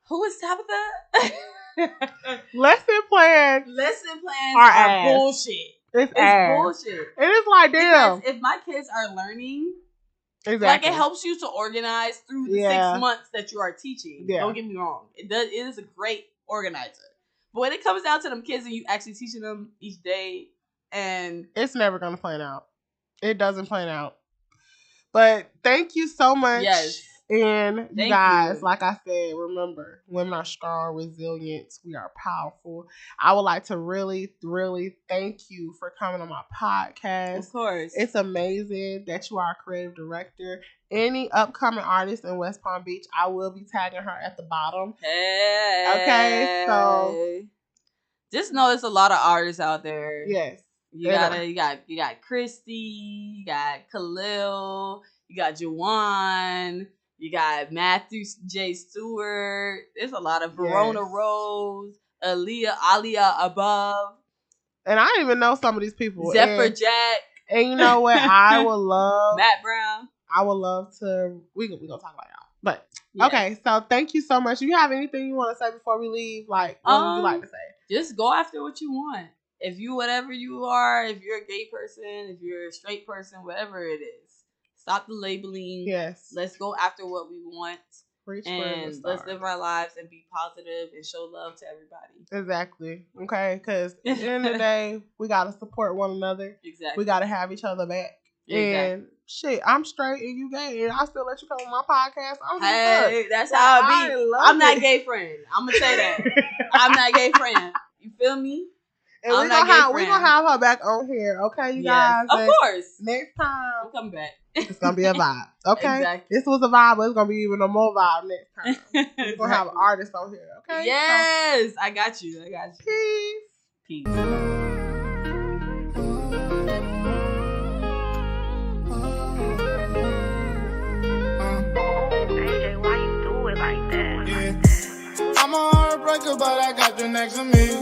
who is Tabitha? Lesson plans are bullshit. It's bullshit. And it's like, damn. Because if my kids are learning. Exactly. Like, it helps you to organize through the 6 months that you are teaching. Yeah. Don't get me wrong. It is a great organizer. But when it comes down to them kids and you actually teaching them each day, and it's never going to plan out. It doesn't plan out. But thank you so much. Yes. And you guys, like I said, remember, women are strong, resilient. We are powerful. I would like to really, really thank you for coming on my podcast. Of course. It's amazing that you are a creative director. Any upcoming artist in West Palm Beach, I will be tagging her at the bottom. Hey. Okay, so just know there's a lot of artists out there. Yes. You got Christy, you got Khalil, you got Juwan, you got Matthew J. Stewart. There's a lot of Verona Rose, Alia Above. And I didn't even know some of these people. Zephyr Jack. And you know what? I would love Matt Brown. I would love to we gonna talk about y'all. But okay, so thank you so much. Do you have anything you want to say before we leave? Like, what would you like to say? Just go after what you want. If you, whatever you are, if you're a gay person, if you're a straight person, whatever it is, stop the labeling. Yes. Let's go after what we want. Reach and let's live our lives and be positive and show love to everybody. Exactly. Okay? Because at the end of the day, we got to support one another. Exactly. We got to have each other back. Exactly. And shit, I'm straight and you gay, and I still let you come on my podcast. Hey, that's how it be. I'm not gay friend. I'm gonna say that. I'm not gay friend. You feel me? And we're gonna have her back on here, okay, you guys? Of course. Next time, I'm coming back. It's gonna be a vibe, okay? Exactly. This was a vibe, but it's gonna be even a more vibe next time. We're gonna have an artist on here, okay? Yes, so, I got you. Peace. I'm a heartbreaker, but I got you next to me.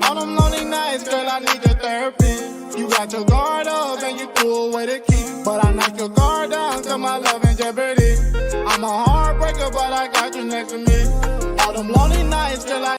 All them lonely nights, girl, I need your therapy. You got your guard up and you threw away the key. But I knock your guard down, cause my love in jeopardy. I'm a heartbreaker, but I got you next to me. All them lonely nights, girl,